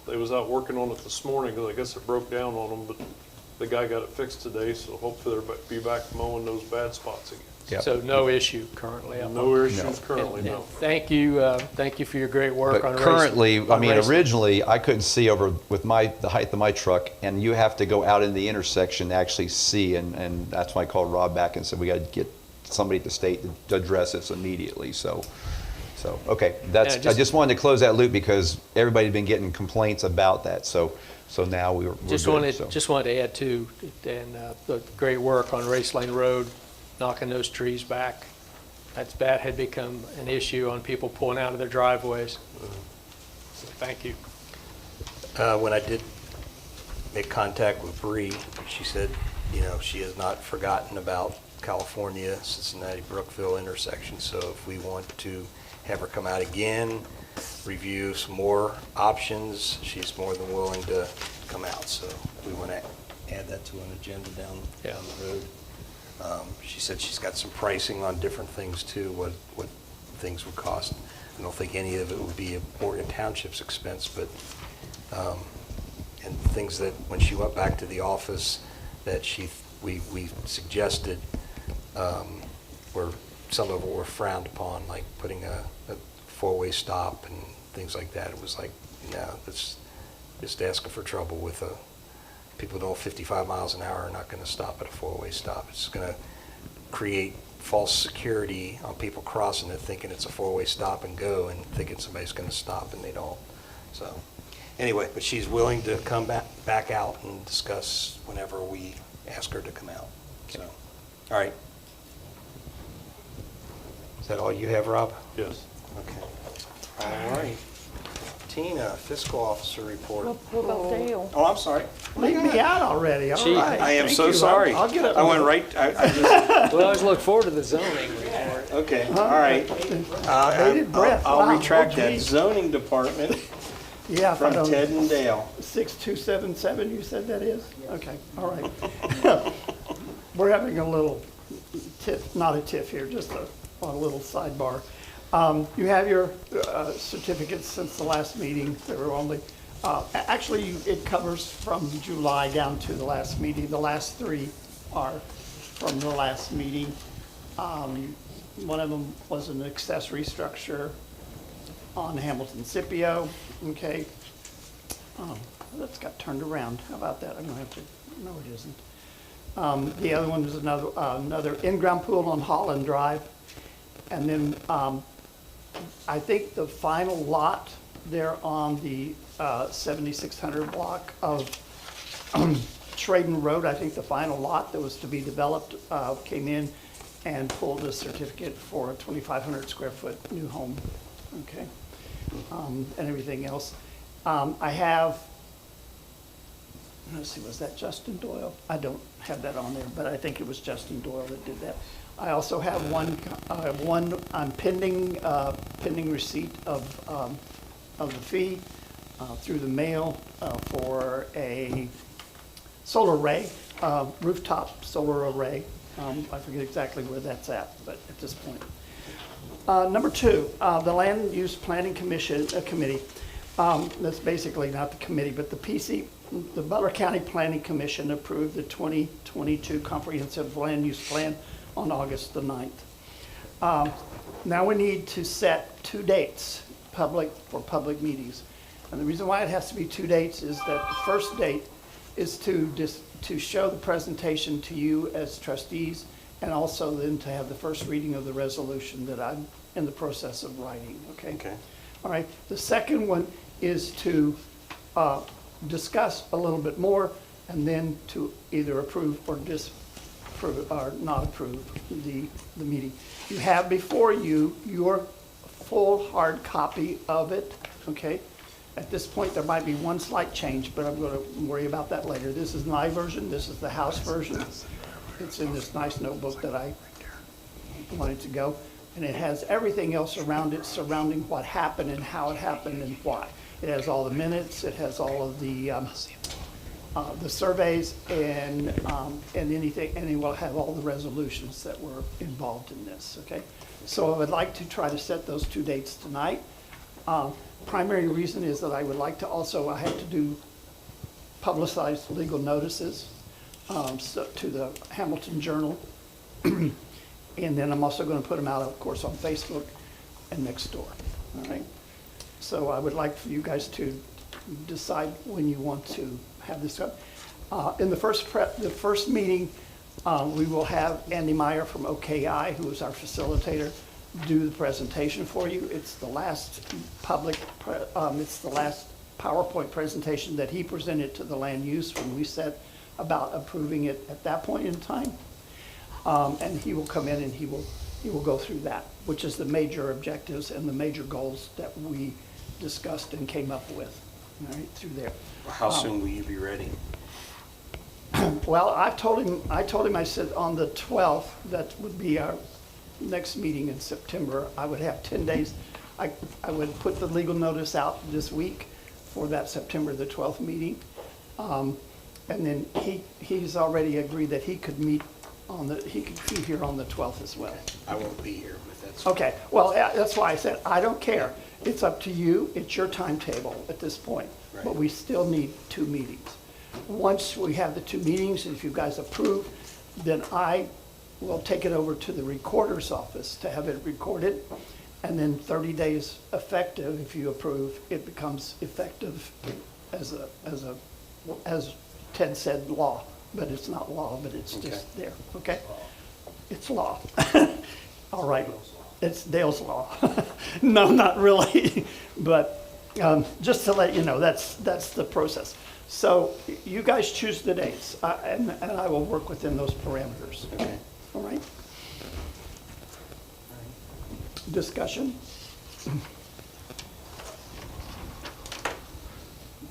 They was out working on it this morning, because I guess it broke down on them, but the guy got it fixed today, so hopefully they'll be back mowing those bad spots again. Yep. So no issue currently. No issues currently, And no. thank you for your great work on But racing. currently, I on mean, racing. originally, I couldn't see over with the height of my truck, and you have to go out in the intersection to actually see, and that's why I called Rob back and said, we got to get somebody at the state to address this immediately, so, okay, Yeah, I just wanted to close that loop because everybody's been getting complaints about that, so now we're Just good, so. wanted to add too, and the great work on Race Lane Road, knocking those trees back. That had become an issue on people pulling out of their driveways. So thank you. When I did make contact with Bree, she said, she has not forgotten about California, Cincinnati, Brookville intersection. So if we want to have her come out again, review some more options, she's more than willing to come out. So we want to add that to an agenda down the road. She said she's got some pricing on different things too, what things would cost. I don't think any of it would be Morgan Township's expense, but and things that when she went back to the office that we suggested where some of it were frowned upon, like putting a four-way stop and things like that. It was like, no, that's just asking for trouble with people know 55 miles an hour are not going to stop at a four-way stop. It's going to create false security on people crossing it, thinking it's a four-way stop and go, and thinking somebody's going to stop, and they don't. So anyway, but she's willing to come back out and discuss whenever we ask her to come out. So, all right. Is that all you have, Rob? Yes. Okay. All right. Tina, fiscal officer report. What about Dale? Oh, I'm sorry. Leave me out already, all Gee, right. I am Thank so you. sorry. I'll get it. I went right. I just, We always look forward to the zoning report. okay. All right. Bated breath. I'll Wow, retract oh, that. geez. Zoning department Yeah, if I from don't. Ted and Dale. 6277, you said that is? Okay, all right. We're having a little tiff, not a tiff here, just a little sidebar. You have your certificates since the last meeting. There were only, actually, it covers from July down to the last meeting. The last three are from the last meeting. One of them was an accessory structure on Hamilton Scipio, okay. Oh, that's got turned around. How about that? I'm gonna have to, no it isn't. The other one is another in-ground pool on Holland Drive. And then I think the final lot there on the 7600 block of Schraden Road, I think the final lot that was to be developed came in and pulled a certificate for a 2,500 square foot new home, okay? and everything else. I have, let's see, was that Justin Doyle? I don't have that on there, but I think it was Justin Doyle that did that. I also have one, I'm pending receipt of the fee through the mail for a solar array, rooftop solar array. I forget exactly where that's at, but at this point. Number two, the Land Use Planning Committee. That's basically not the committee, but the Butler County Planning Commission approved the 2022 Comprehensive Land Use Plan on August the 9th. Now we need to set 2 dates for public meetings. And the reason why it has to be 2 dates is that the first date is to show the presentation to you as trustees, and also then to have the first reading of the resolution that I'm in the process of writing, okay? Okay. All right, the second one is to discuss a little bit more, and then to either approve or disapprove, or not approve the meeting. You have before you your full hard copy of it, okay? At this point, there might be one slight change, but I'm going to worry about that later. This is my version, this is the House version. It's in this nice notebook that I wanted to go. And it has everything else around it, surrounding what happened and how it happened and why. It has all the minutes, it has all of the surveys and anything, and it will have all the resolutions that were involved in this, okay? So I would like to try to set those 2 dates tonight. Primary reason is that I would like to also, I have to do publicized legal notices to the Hamilton Journal. And then I'm also going to put them out, of course, on Facebook and next door, all right? So I would like for you guys to decide when you want to have this up. In the first meeting, we will have Andy Meyer from OKI, who is our facilitator, do the presentation for you. It's the last it's the last PowerPoint presentation that he presented to the land use when we said about approving it at that point in time. And he will come in and he will go through that, which is the major objectives and the major goals that we discussed and came up with, all right, through there. How soon will you be ready? Well, I told him, I said on the 12th, that would be our next meeting in September. I would have 10 days. I would put the legal notice out this week for that September the 12th meeting. And then he's already agreed that he could meet he could be here on the 12th as well. I won't be here, but that's. Okay, well, that's why I said, I don't care. It's up to you. It's your timetable at this point. Right. But we still need 2 meetings. Once we have the 2 meetings, and if you guys approve, then I will take it over to the recorder's office to have it recorded. And then 30 days effective, if you approve, it becomes effective as Ted said, law. But it's not law, but it's just there, okay? It's law. All right, it's Dale's law. No, not really, but just to let you know, that's the process. So you guys choose the dates, and I will work within those parameters. Okay. All right? Discussion?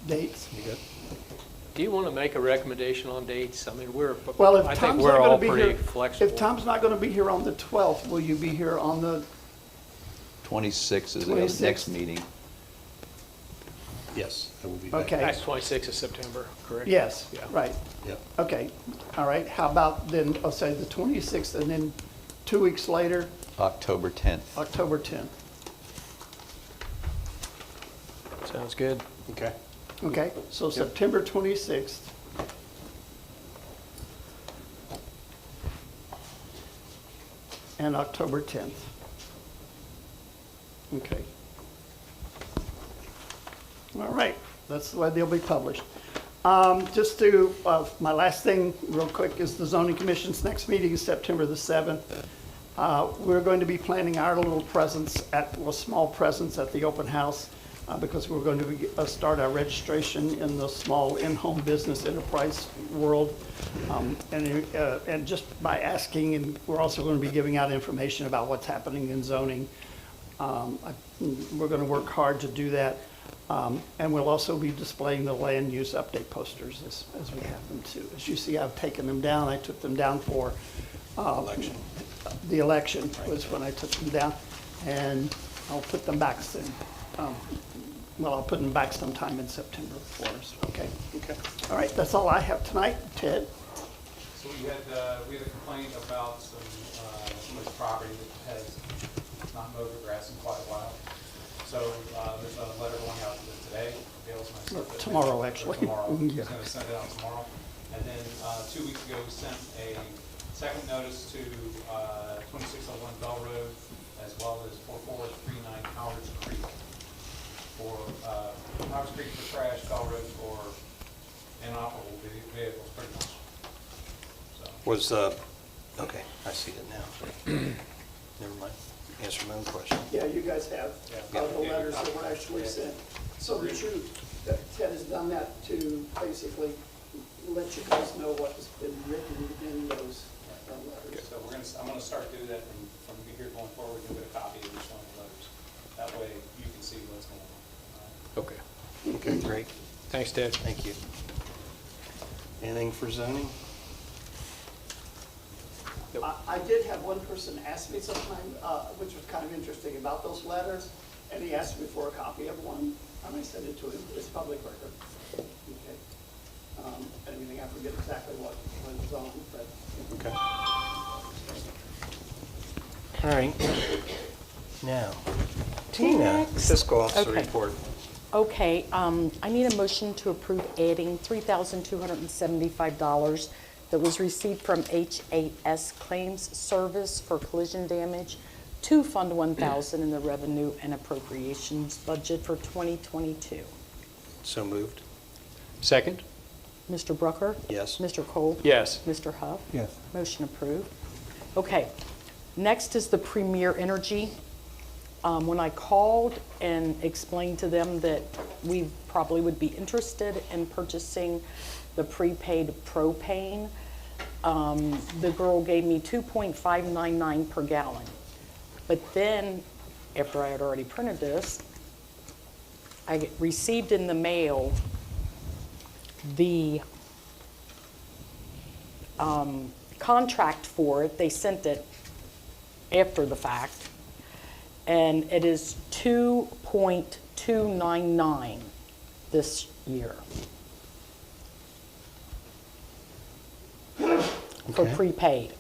Dates? You good? Do you want to make a recommendation on dates? I mean, Well, if I think Tom's we're not all going to be pretty here, flexible. if Tom's not going to be here on the 12th, will you be here on the 26 is the 26th? next meeting. Yes, I will be back. Okay. That's 26th of September, correct? Yes, Yeah. right. Yep. Okay, all right. How about then, I'll say the 26th, and then 2 weeks later, October 10th. October 10th. Sounds good. Okay. Okay, so September 26th. And October 10th. Okay. All right, that's the way they'll be published. Just to, my last thing real quick is the zoning commission's next meeting is September the 7th. We're going to be planning our little presence small presence at the open house because we're going to start our registration in the small in-home business enterprise world. And just by asking, and we're also going to be giving out information about what's happening in zoning We're going to work hard to do that. And we'll also be displaying the land use update posters as we have them too. As you see, I've taken them down. I took them down for the election was when I took them down. And I'll put them back soon. I'll put them back sometime in September for us, okay? Okay. All right, that's all I have tonight. Ted? So we had a complaint about someone's property that has not mowed the grass in quite a while. So there's a letter going out to them today. Gail's going to send it Tomorrow, actually. Tomorrow. Yeah. He's going to send it out tomorrow. And then 2 weeks ago, we sent a second notice to 2601 Bell Road, as well as 4439 Howard's Creek for Howard's Creek for trash, Bell Road for inoperable vehicles, pretty much. So. Was, okay, I see it now. Never mind. Answer my own question. Yeah, you guys have the letters that were actually sent. So that Ted has done that to basically let you guys know what has been written in those letters. So I'm going to start doing that from here going forward. You'll get a copy of each one of the letters. That way you can see what's going on. Okay. Okay, great. Thanks, Ted. Thank you. Anything for zoning? I did have one person ask me sometime, which was kind of interesting about those letters, and he asked me for a copy of one, and I sent it to him. It's public record. Okay. Anything, I forget exactly what was on, but. Okay. All right. Now, Tina, fiscal officer Okay. report. Okay, I need a motion to approve adding $3,275 that was received from HAS Claims Service for collision damage to Fund 1000 in the Revenue and Appropriations budget for 2022. So moved. Second? Mr. Brucker? Yes. Mr. Cole? Yes. Mr. Huff? Yes. Motion approved. Okay, next is the Premier Energy. When I called and explained to them that we probably would be interested in purchasing the prepaid propane, the girl gave me 2.599 per gallon. But then, after I had already printed this, I received in the mail the contract for it. They sent it after the fact, and it is 2.299 this year for Okay. prepaid.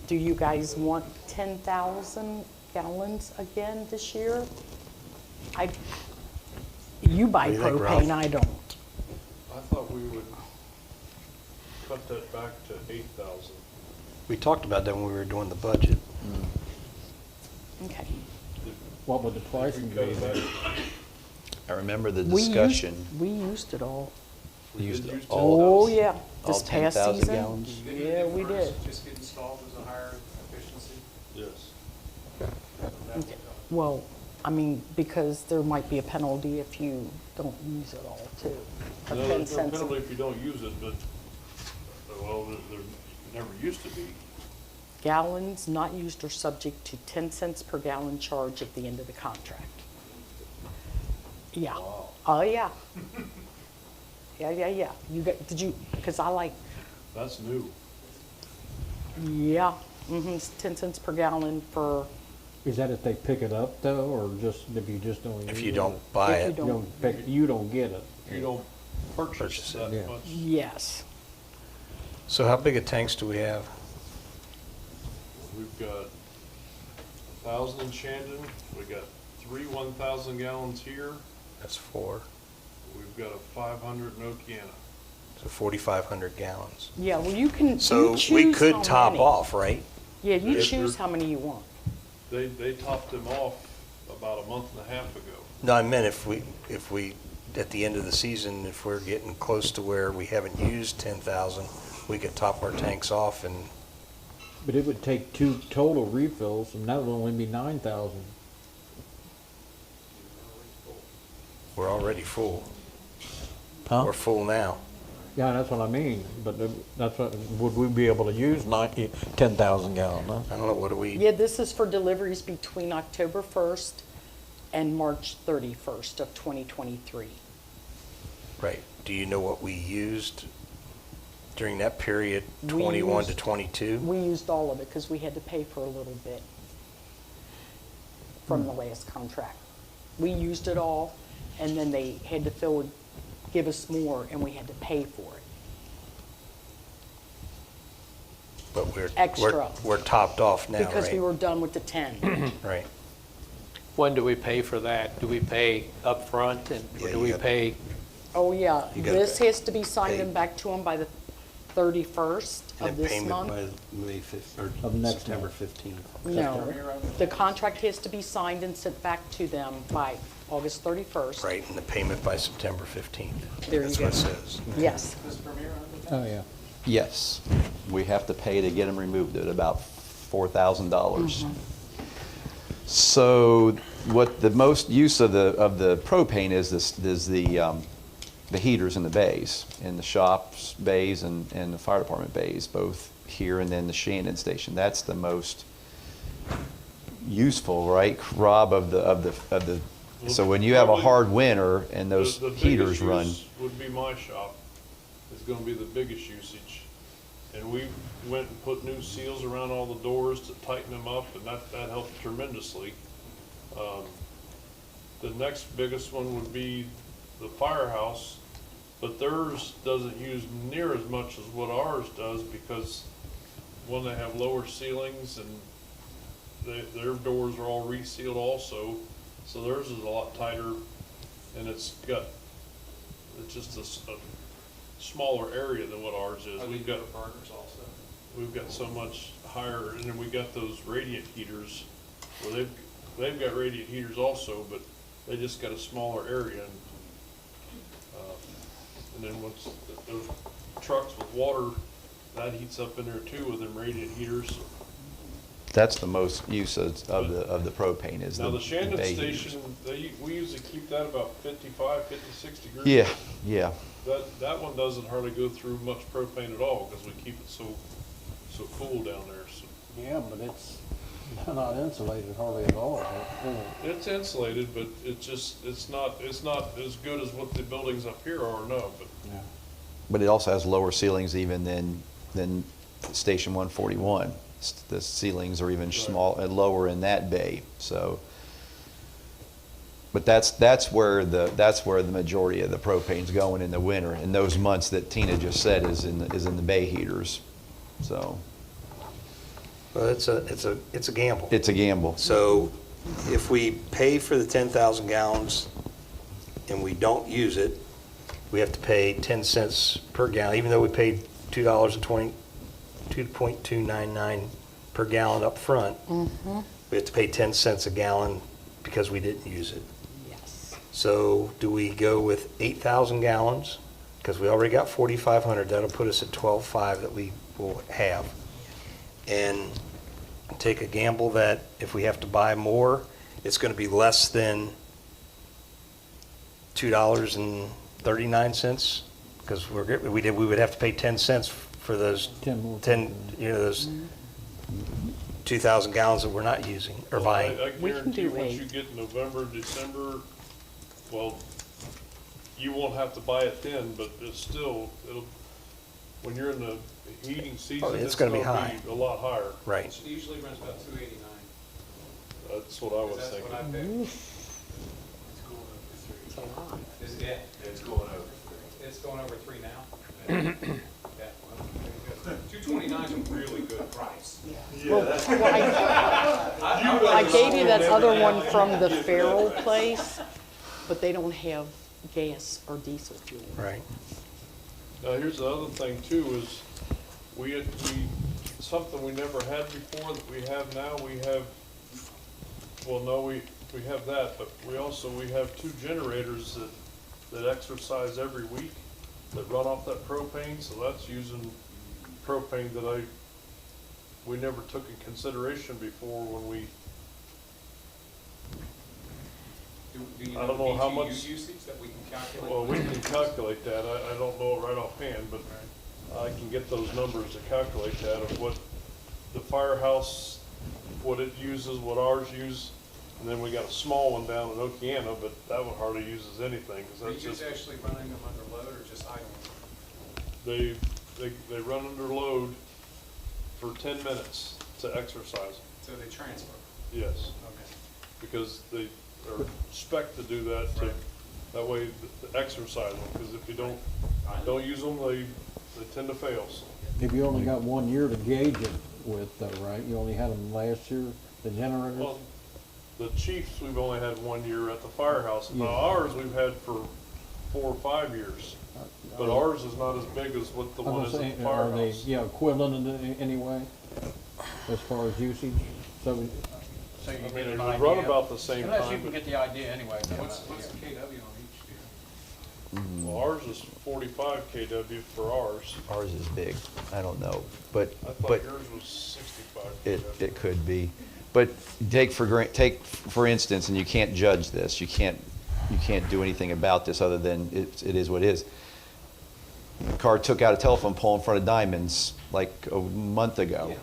Do you guys want 10,000 gallons again this year? You buy What do you think, propane, Ralph? I don't. I thought we would cut that back to 8,000. We talked about that when we were doing the budget. Okay. What would the pricing be then? I remember the We discussion. used it all. We used Use Oh, 10,000. yeah. all This past 10,000 season. gallons? Yeah, we did. Just get installed as a higher efficiency. Yes. Okay. Well, I mean, because there might be a penalty if you don't use it all, too. Or No, 10 there's no cents. penalty if you don't use it, but, well, there never used to be. Gallons not used are subject to 10 cents per gallon charge at the end of the contract. Yeah. Oh, yeah. Yeah. Did you, because I like, That's new. yeah, it's 10 cents per gallon for, Is that if they pick it up though, or just if you just don't use it? If you don't buy If you it, don't- You don't get it. You don't Purchase purchase it, that yeah. much. yes. so how big of tanks do we have? We've got 1,000 in Shandon, we got 3 1,000 gallons here, That's 4, we've got a 500 in Okeana. so 4,500 gallons. Yeah, well, you can, So you choose we could how top many. off, right? Yeah, you Yes, choose sir. how many you want. They topped them off about a month and a half ago. No, I meant if we, at the end of the season, if we're getting close to where we haven't used 10,000, we could top our tanks off and, But it would take 2 total refills, and that would only be 9,000. we're already full. Huh? We're full now. Yeah, that's what I mean, but that's what, would we be able to use 10,000 gallon, huh? I don't know, what do we, Yeah, this is for deliveries between October 1st and March 31st of 2023. Right. Do you know what we used during that period, We 21 to used- 22? We used all of it because we had to pay for a little bit from the last contract. We used it all, and then they had to give us more, and we had to pay for it. But Extra. we're topped off now, right? Because we were done with the 10. Right. When do we pay for that? Do we pay upfront and Yeah, do you we got- pay? Oh, yeah. You gotta This pay- has to be signed pay- and back to them by the 31st And of then this payment month. by May 5th, or Of next September month. 15th. No, the contract has to be signed and sent back to them by August 31st. Right, and the payment by September 15th. There you That's go. what it says. Yes. Oh, yeah. Yes, we have to pay to get them removed at about $4,000. So what the most use of the propane is the heaters in the bays, in the shops bays and the fire department bays, both here and then the Shannon station. That's the most useful, right, Rob, of the. So when you have a hard winter and those The heaters biggest run. use would be my shop, is gonna be the biggest usage. And we went and put new seals around all the doors to tighten them up, and that helped tremendously. The next biggest one would be the firehouse, but theirs doesn't use near as much as what ours does, because one, they have lower ceilings, and their doors are all resealed also, so theirs is a lot tighter, and it's just a smaller area than what ours is. We've got burners also. We've got so much higher, and then we got those radiant heaters, where they've got radiant heaters also, but they just got a smaller area, and then once those trucks with water, that heats up in there too with them radiant heaters. That's the most use of the propane is Now the the Shannon bay heaters. station, we usually keep that about 55, 56 degrees. Yeah, yeah. That one doesn't hardly go through much propane at all, because we keep it so cool down there, so. Yeah, but it's not insulated hardly at all. It's insulated, but it's not as good as what the buildings up here are, no, but. Yeah. But it also has lower ceilings even than Station 141. The ceilings are even lower in that bay. So, but that's where the majority of the propane's going in the winter. In those months that Tina just said is in the bay heaters. So. Well, it's a gamble. It's a gamble. So if we pay for the 10,000 gallons and we don't use it, we have to pay 10 cents per gallon, even though we paid $2.299 per gallon up front. Mm-hmm. We have to pay 10 cents a gallon because we didn't use it. Yes. So do we go with 8,000 gallons? Because we already got 4,500. That'll put us at 12,500 that we will have. And take a gamble that if we have to buy more, it's going to be less than $2.39, because we would have to pay 10 cents for those 10 those 2,000 gallons that we're not using or buying. I We can guarantee do once 8. you get November, December, well, you won't have to buy it then, but it's still, when you're in the heating season, it's it's gonna gonna be high. be a lot higher. Right. It usually runs about $2.89. That's what I was That's thinking. what I pay. It's a lot. Yeah, it's going over 3. It's going over 3 now? Yeah, well, $2.29 is a really good price. I gave you that other one from the Farrell place, but they don't have gas or diesel fuel. Right. Now, here's the other thing too, is something we never had before that we have now, we have that, but we have 2 generators that exercise every week that run off that propane, so that's using propane that we never took in consideration before when we, Do you I don't know how BTU much- usage that we can calculate? well, we can calculate that, I don't know it right offhand, but I can get those numbers to calculate that of what the firehouse, what it uses, what ours use. And then we got a small one down in Okeana, but that one hardly uses anything, because Are you that's just just, actually running them under load or just idling? they run under load for 10 minutes to exercise. So they transfer? Yes, Okay. because they are spec to do that to, that way to exercise them, because if you don't use them, they tend to fail. So. If you only got 1 year to gauge it with, though, right? You only had them last year, the generators? Well, the Chiefs, we've only had 1 year at the firehouse. Now Yeah. ours, we've had for 4 or 5 years. But ours is not as big as what the I'm one gonna is at say, the are they, firehouse. yeah, equivalent in any way, as far as usage? So, So you I mean, get they an run idea. about the same Unless you time, can but- get the idea anyway. What's the KW on each deal? Well, ours is 45 KW for ours. Ours is big. I don't know, but I thought yours was 65 KW. it could be. But take for instance, and you can't judge this. You can't do anything about this other than it is what it is. The car took out a telephone pole in front of Diamonds like a month ago.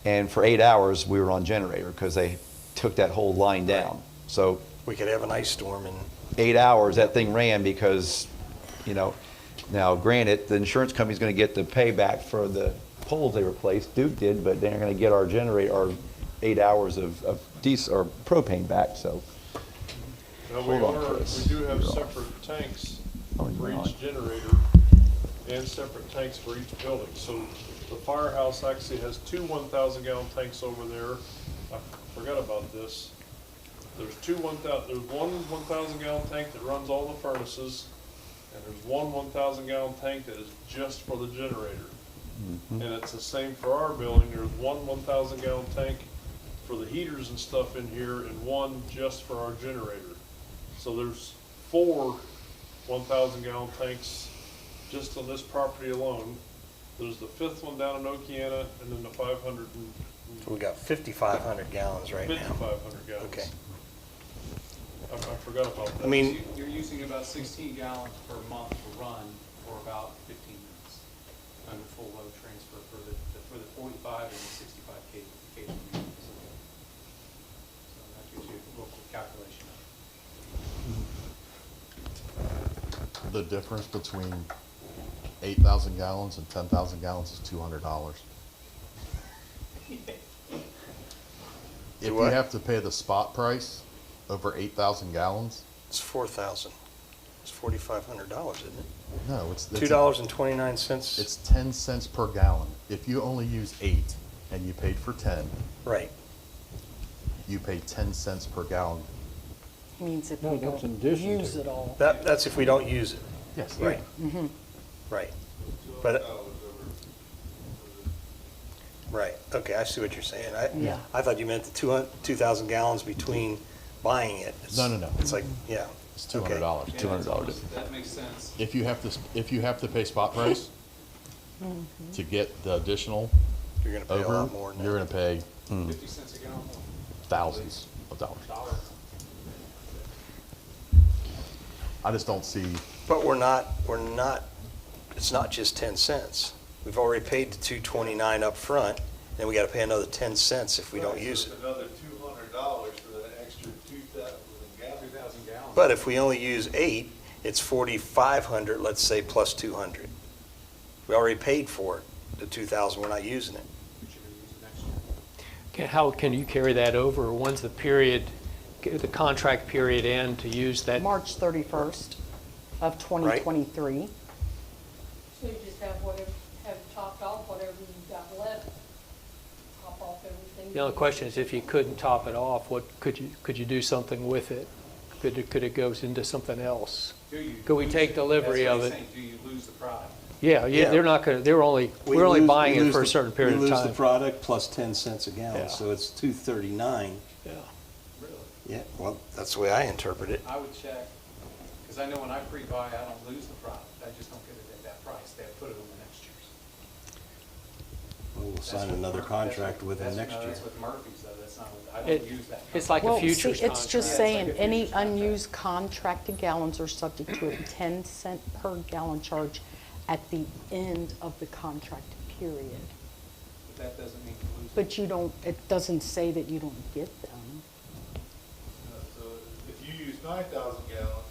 And for 8 hours, we were on generator because they took that whole line down. So We could have an ice storm and 8 hours, that thing ran because, now granted, the insurance company's gonna get the payback for the poles they replaced, Duke did, but they're gonna get our generator, our 8 hours of diesel, or propane back, so. Now, Hold on, Chris. we do have You're off. separate tanks Oh, for you're each on. generator and separate tanks for each building. So the firehouse actually has 2 1,000-gallon tanks over there. I forgot about this. There's one 1,000-gallon tank that runs all the furnaces, and there's one 1,000-gallon tank that is just for the generator. And it's the same for our building. There's one 1,000-gallon tank for the heaters and stuff in here, and one just for our generator. So there's 4 1,000-gallon tanks just on this property alone. There's the 5th one down in Okeana, and then the 500 and so we got 5,500 gallons right now. 5,500 gallons. Okay. I forgot about that. I mean, You're using about 16 gallons per month to run for about 15 minutes under full load transfer for the 45 and the 65 kW. So that gives you a local calculation of it. The difference between 8,000 gallons and 10,000 gallons is $200. If you what? have to pay the spot price over 8,000 gallons, it's 4,000. It's $4,500, isn't it? no, it's $2.29. It's 10 cents per gallon. If you only use 8 and you paid for 10, Right. you pay 10 cents per gallon. Means if No, we that's in don't addition use to. it all. That's if we don't use it. Yes. Right. Right. But, right, okay, I see what you're saying. Yeah. I thought you meant the 2,000 gallons between buying it. No. It's like, yeah. It's $200. Yeah, $200. That makes sense. If you have to pay spot price to get the additional You're gonna pay a over, lot more than you're that. gonna pay 50 cents a gallon. thousands of dollars. I just don't see, But we're not, it's not just 10 cents. We've already paid the $2.29 up front, then we gotta pay another 10 cents if we don't use it. Another $200 for that extra 2,000 gallons. 2,000 gallons. But if we only use 8, it's 4,500, let's say, plus 200. We already paid for it, the 2,000, we're not using it. Which you're gonna use next year. How can you carry that over? When's the period, the contract period end to use that? March 31st of 2023. So you just have chopped off whatever you've got left, top off everything. The only question is if you couldn't top it off, what, could you do something with it? Could it go into something else? Could we take delivery That's of what it? he's saying. Do you lose the product? Yeah, Yeah. they're not gonna, we're only buying it for a certain period of We lose the time. product plus 10 cents a Yeah. gallon, so it's $2.39. Yeah. Really? Yeah, well, that's the way I interpret it. I would check, because I know when I pre-buy, I don't lose the product. I just don't get it at that price. They put it on the next year's. We'll That's sign with another Murphy. contract with them next No, year. that's with Murphy's though. That's not with, I It- don't use that. It's like a Well, see, futures it's just contract. saying, It's like a any futures contract. unused contracted gallons are subject to a 10 cent per gallon charge at the end of the contract period. But that doesn't mean you lose it. But you don't, it doesn't say that you don't get them. 9,000 gallons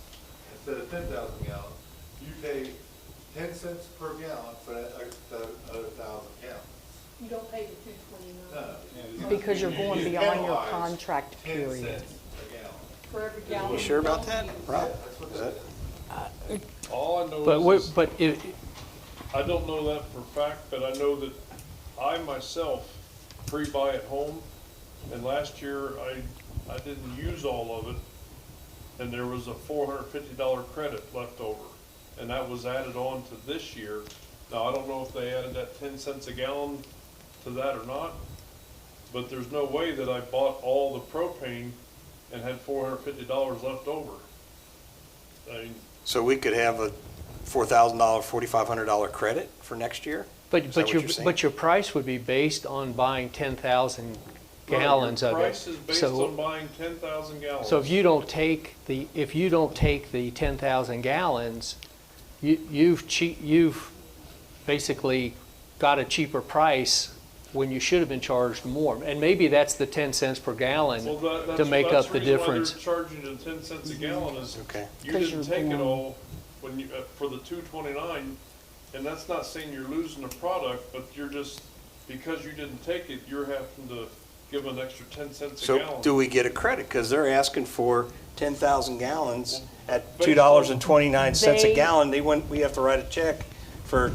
instead of 10,000 gallons, you pay 10 cents per gallon for that extra 1,000 gallons. You don't pay the $2.29 No. Because you're going You beyond your penalize contract 10 period. cents a gallon. for every gallon. You sure about that, Rob? All I know But, is, but it, I don't know that for a fact, but I know that I myself pre-buy at home, and last year I didn't use all of it, and there was a $450 credit left over, and that was added on to this year. Now, I don't know if they added that 10 cents a gallon to that or not, but there's no way that I bought all the propane and had $450 left over. I mean, So we could have a $4,000, $4,500 credit for next year? Is that what you're saying? but your price would be based on buying 10,000 gallons of it. Your price is based So- on buying 10,000 gallons. So if you don't take the 10,000 gallons, you've basically got a cheaper price when you should have been charged more. And maybe that's the 10 cents per gallon to make up the difference. That's the reason why they're charging you 10 cents a gallon is Okay. you 'Cause didn't you're take it going- all when you, for the 229, and that's not saying you're losing a product, but you're just, because you didn't take it, you're having to give an extra 10 cents a So gallon. do we get a credit? Because they're asking for 10,000 gallons at Based on- $2.29 a They- gallon. We have to write a check for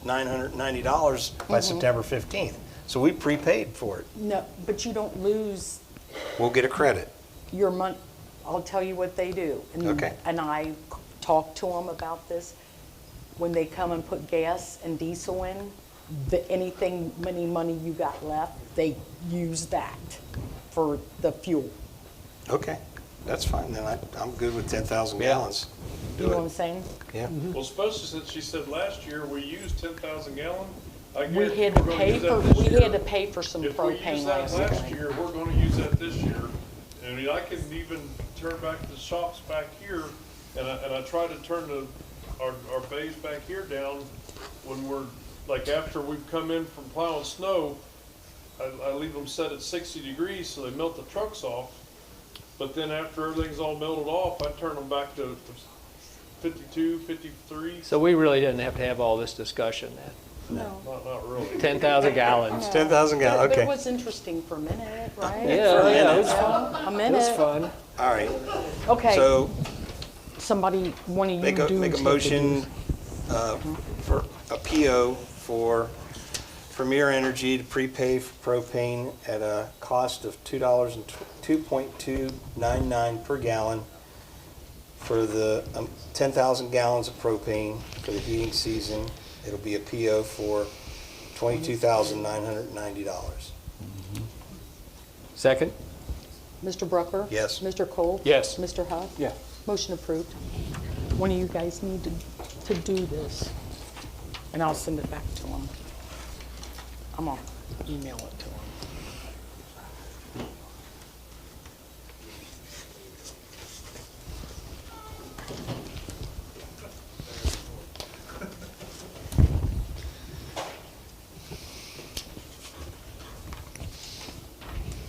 $22,990 by September 15th. So we prepaid for it. No, but you don't lose We'll get a credit. your money. I'll tell you what they do. Okay. And I talked to them about this. When they come and put gas and diesel in, any money you got left, they use that for the fuel. Okay, that's fine. Then I'm good with 10,000 gallons. You know what I'm saying? Yeah. Well, especially since she said last year we used 10,000 gallon. I We guarantee had to we're gonna pay use that for, this we year. had to pay for some If we propane used that last last year. year, we're gonna use that this year. I mean, I can even turn back the shops back here, and I try to turn our bays back here down when we're, like after we've come in from plowing snow, I leave them set at 60 degrees so they melt the trucks off. But then after everything's all melted off, I turn them back to 52, 53. So we really didn't have to have all this discussion then. No. Not really. 10,000 gallons. 10,000 gallons, But okay. it was interesting for a minute, right? Yeah, it was fun. A minute. It was fun. All right. Okay, So somebody, one of you make a dudes motion have for a PO for Premier Energy to prepay for propane at a cost of $2.299 per gallon for the 10,000 gallons of propane for the heating season. It'll be a PO for $22,990. Second? Mr. Brucker? Yes. Mr. Cole? Yes. Mr. Huff? Yeah. Motion approved. One of you guys need to do this, and I'll send it back to him. I'm gonna email it to him.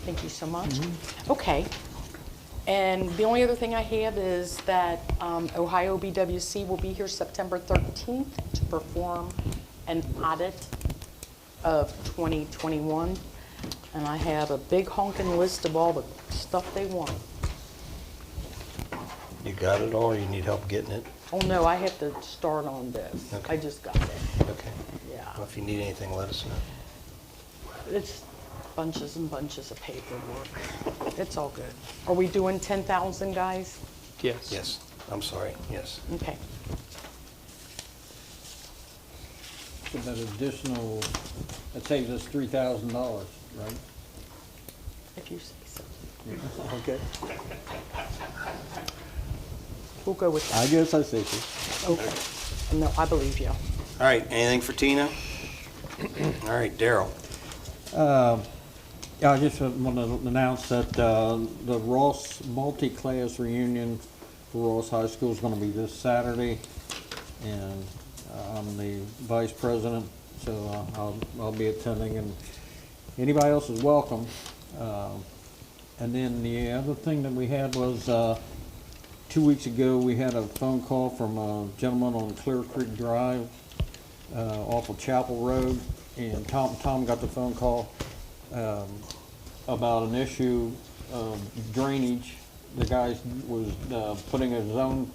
Thank you so much. Okay. And the only other thing I have is that Ohio BWC will be here September 13th to perform an audit of 2021. And I have a big honking list of all the stuff they want. You got it all, or you need help getting it? Oh, no, I have to start on this. Okay. I just got it. Okay. Yeah. Well, if you need anything, let us know. It's bunches and bunches of paperwork. It's all good. Are we doing 10,000, guys? Yes. Yes, I'm sorry, yes. Okay. So that additional, that saves us $3,000, right? If you say so. Okay. We'll go with that. I guess I see you. Okay. No, I believe you. All right, anything for Tina? All right, Daryl. Yeah, I just want to announce that the Ross multi-class reunion for Ross High School is going to be this Saturday, and I'm the vice president, so I'll be attending, and anybody else is welcome. And then the other thing that we had was, 2 weeks ago, we had a phone call from a gentleman on Clear Creek Drive, off of Chapel Road, and Tom got the phone call, about an issue of drainage. The guy was, putting his own,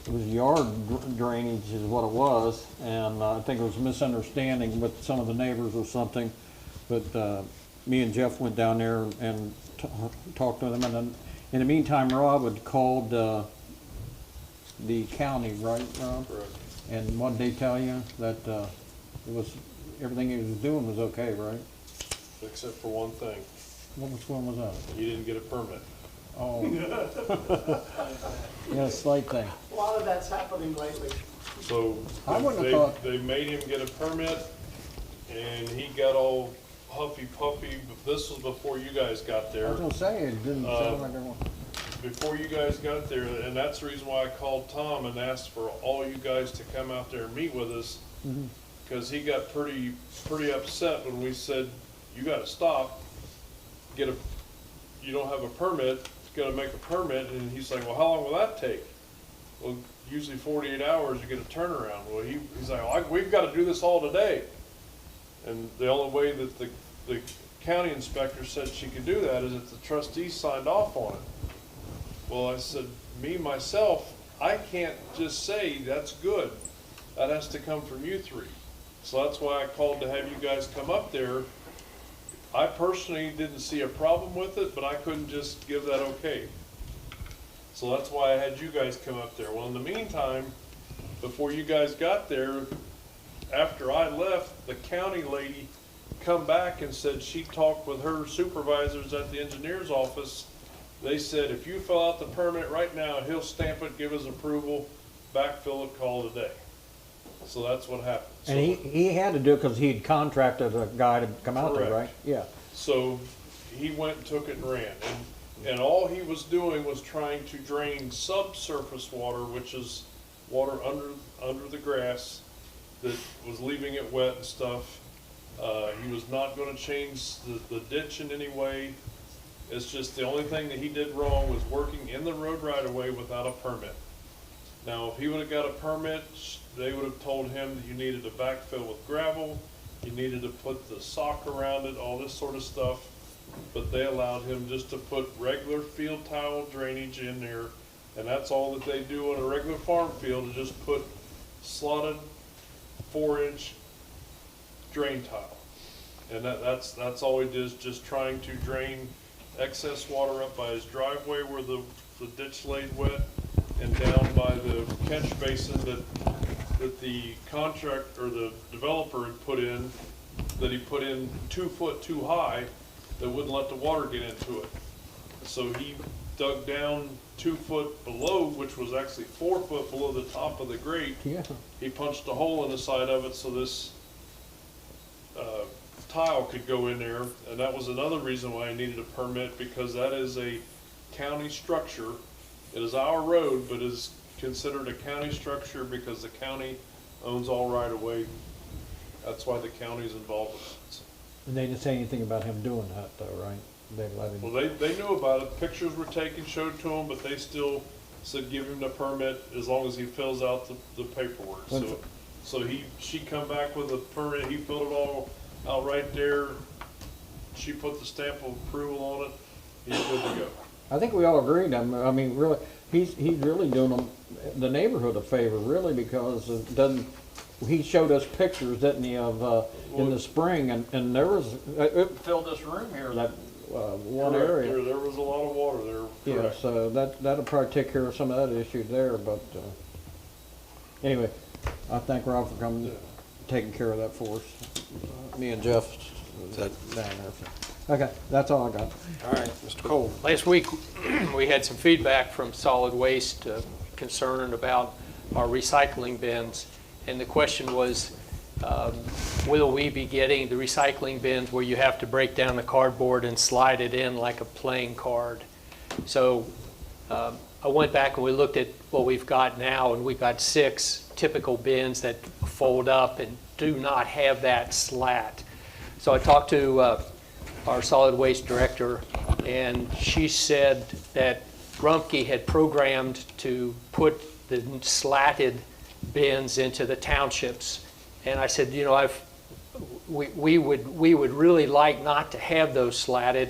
it was yard drainage is what it was, and I think it was a misunderstanding with some of the neighbors or something, but, me and Jeff went down there and talked to them, and then, in the meantime, Rob had called, the county, right, Rob? Correct. And what did they tell you? That, it was, everything he was doing was okay, right? Except for one thing, Which one was that? he didn't get a permit. Oh. Yeah, slight thing. A lot of that's happening lately. So I wouldn't have they, thought- they made him get a permit, and he got all huffy puffy, but this was before you guys got I there. was gonna say, it didn't sound like everyone. Before you guys got there, and that's the reason why I called Tom and asked for all you guys to come out there and meet with us, because he got pretty upset when we said, you gotta stop, you don't have a permit, you gotta make a permit, and he's like, well, how long will that take? Well, usually 48 hours, you get a turnaround. Well, he's like, we've gotta do this all today. And the only way that the county inspector said she could do that is if the trustees signed off on it. Well, I said, myself, I can't just say that's good. That has to come from you three. So that's why I called to have you guys come up there. I personally didn't see a problem with it, but I couldn't just give that okay. So that's why I had you guys come up there. Well, in the meantime, before you guys got there, after I left, the county lady come back and said she talked with her supervisors at the engineer's office. They said, if you fill out the permit right now, he'll stamp it, give us approval, backfill it, call it a day. So that's what happened. And he had to do it because he'd contracted a guy to come out there, right? Correct. Yeah. So he went and took it and ran. And all he was doing was trying to drain subsurface water, which is water under the grass that was leaving it wet and stuff. He was not gonna change the ditch in any way. It's just the only thing that he did wrong was working in the road right of way without a permit. Now, if he would've got a permit, they would've told him that you needed to backfill with gravel, you needed to put the sock around it, all this sort of stuff. But they allowed him just to put regular field tile drainage in there, and that's all that they do on a regular farm field, is just put slotted 4-inch drain tile. And that's all he did, is just trying to drain excess water up by his driveway where the ditch laid wet, and down by the catch basin that the contract or the developer had put in, that he put in 2 foot too high, that wouldn't let the water get into it. So he dug down 2 foot below, which was actually 4 foot below the top of the grate. Yeah. He punched a hole in the side of it so this tile could go in there, and that was another reason why I needed a permit, because that is a county structure. It is our road, but is considered a county structure because the county owns all right of way. That's why the county's involved with it. And they didn't say anything about him doing that though, right? They let him. Well, they knew about it. Pictures were taken, showed to them, but they still said give him the permit as long as he fills out the paperwork. So she come back with a permit. He filled it all out right there. She put the stamp of approval on it. He's good to go. I think we all agreed. I mean, really, he's really doing the neighborhood a favor, really, because it doesn't. He showed us pictures, didn't he, of in the spring, and there was it filled this room here, that one Correct. area. There was a lot of water there. Yeah, Correct. so that'll probably take care of some of that issue there. But anyway, I thank Rob for coming, taking care of that for us. Me and Jeff down there. So. Okay, that's all I got. All right, Mr. Cole. Last week, we had some feedback from solid waste concerned about our recycling bins. And the question was, will we be getting the recycling bins where you have to break down the cardboard and slide it in like a playing card? So I went back and we looked at what we've got now, and we've got 6 typical bins that fold up and do not have that slat. So I talked to our solid waste director and she said that Rumpke had programmed to put the slatted bins into the townships. And I said, you know, we would really like not to have those slatted.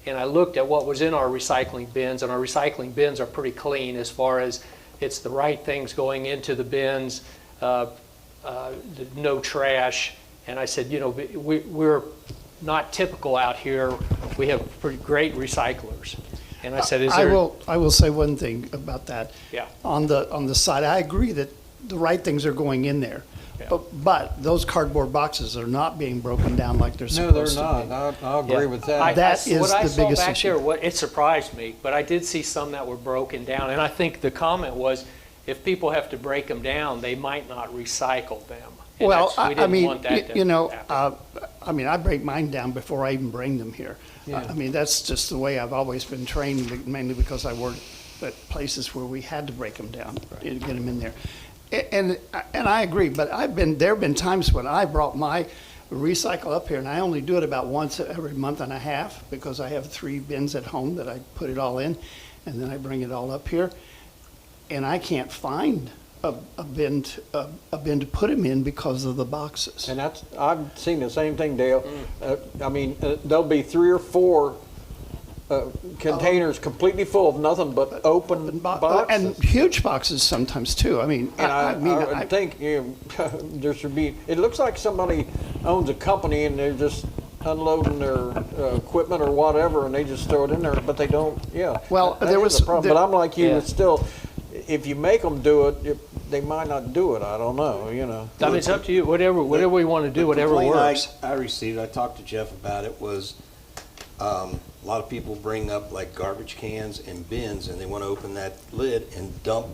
And I looked at what was in our recycling bins, and our recycling bins are pretty clean as far as it's the right things going into the bins, no trash. And I said, you know, we're not typical out here. We have pretty great recyclers. And I said, is there? I will say one thing about that. Yeah. On the side, I agree that the right things are going in there. Yeah. But those cardboard boxes are not being broken down like they're No, supposed they're to be. not. I'll agree with that. That is what I the saw biggest back issue. there, it surprised me, but I did see some that were broken down. And I think the comment was, if people have to break them down, they might not recycle them. And Well, we I didn't mean, want that to you know, happen. I mean, I break mine down before I even bring them here. Yeah. I mean, that's just the way I've always been trained, mainly because I worked at places where we had to break them down to get them in there. And I agree, but there have been times when I brought my recycle up here, and I only do it about once every month and a half because I have 3 bins at home that I put it all in, and then I bring it all up here, and I can't find a bin to put them in because of the boxes. And I've seen the same thing, Dale. I mean, there'll be 3 or 4 containers completely full of nothing but open boxes. And huge boxes sometimes too. I mean, And I would think there should be, it looks like somebody owns a company and they're just unloading their equipment or whatever, and they just throw it in there, but they don't, Well, that there is was a problem. But I'm like you, Yeah. it's still, if you make them do it, they might not do it, I don't know, you know. I mean, it's up to you, whatever we want to do, whatever complaint works. I received, I talked to Jeff about it, was a lot of people bring up like garbage cans and bins, and they want to open that lid and dump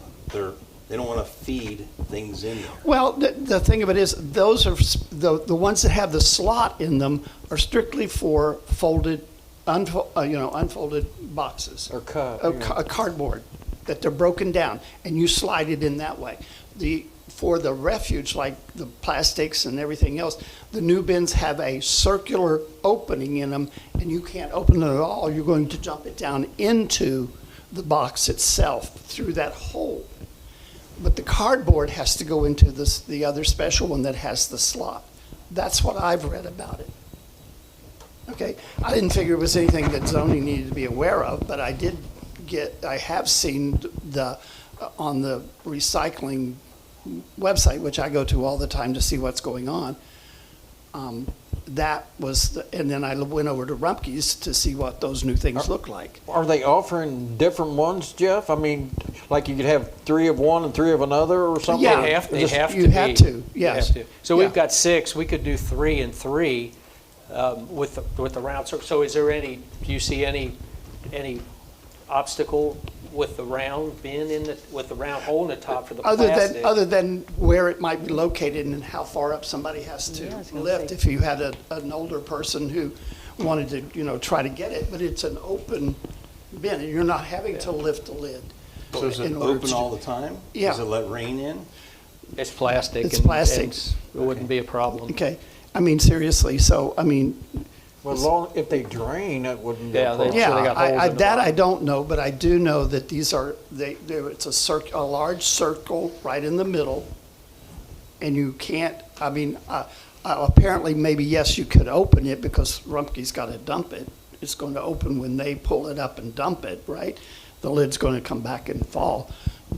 they don't want to feed things in there. Well, the thing of it is, those are the ones that have the slot in them are strictly for folded, unfolded boxes. Or cut. A cardboard, that they're broken down, and you slide it in that way. For the refuge, like the plastics and everything else, the new bins have a circular opening in them, and you can't open it at all. You're going to dump it down into the box itself through that hole. But the cardboard has to go into the other special one that has the slot. That's what I've read about it. Okay, I didn't figure it was anything that zoning needed to be aware of, but I have seen on the recycling website, which I go to all the time to see what's going on. That was, and then I went over to Rumpke's to see what those new things look like. Are they offering different ones, Jeff? I mean, like you could have 3 of one and 3 of another or something? Yeah. They have to You be. have to, yes. They have to. So we've got 6, we could do 3 and 3 with the round circle. So is there do you see any obstacle with the round bin with the round hole in the top for the plastic? Other than where it might be located and how far up somebody has to lift. If you had an older person who wanted to, try to get it, but it's an open bin, and you're not having to lift the lid. So is it open all the time? Yeah. Does it let rain in? It's plastic. It's plastic. It wouldn't be a problem. Okay, I mean, seriously, so, I mean. Well, if they drain, it wouldn't be a Yeah, problem. So they got holes in the That bottom. I don't know, but I do know that these it's a large circle right in the middle, and you can't, I mean, apparently, maybe, yes, you could open it because Rumpke's got to dump it. It's going to open when they pull it up and dump it, right? The lid's going to come back and fall.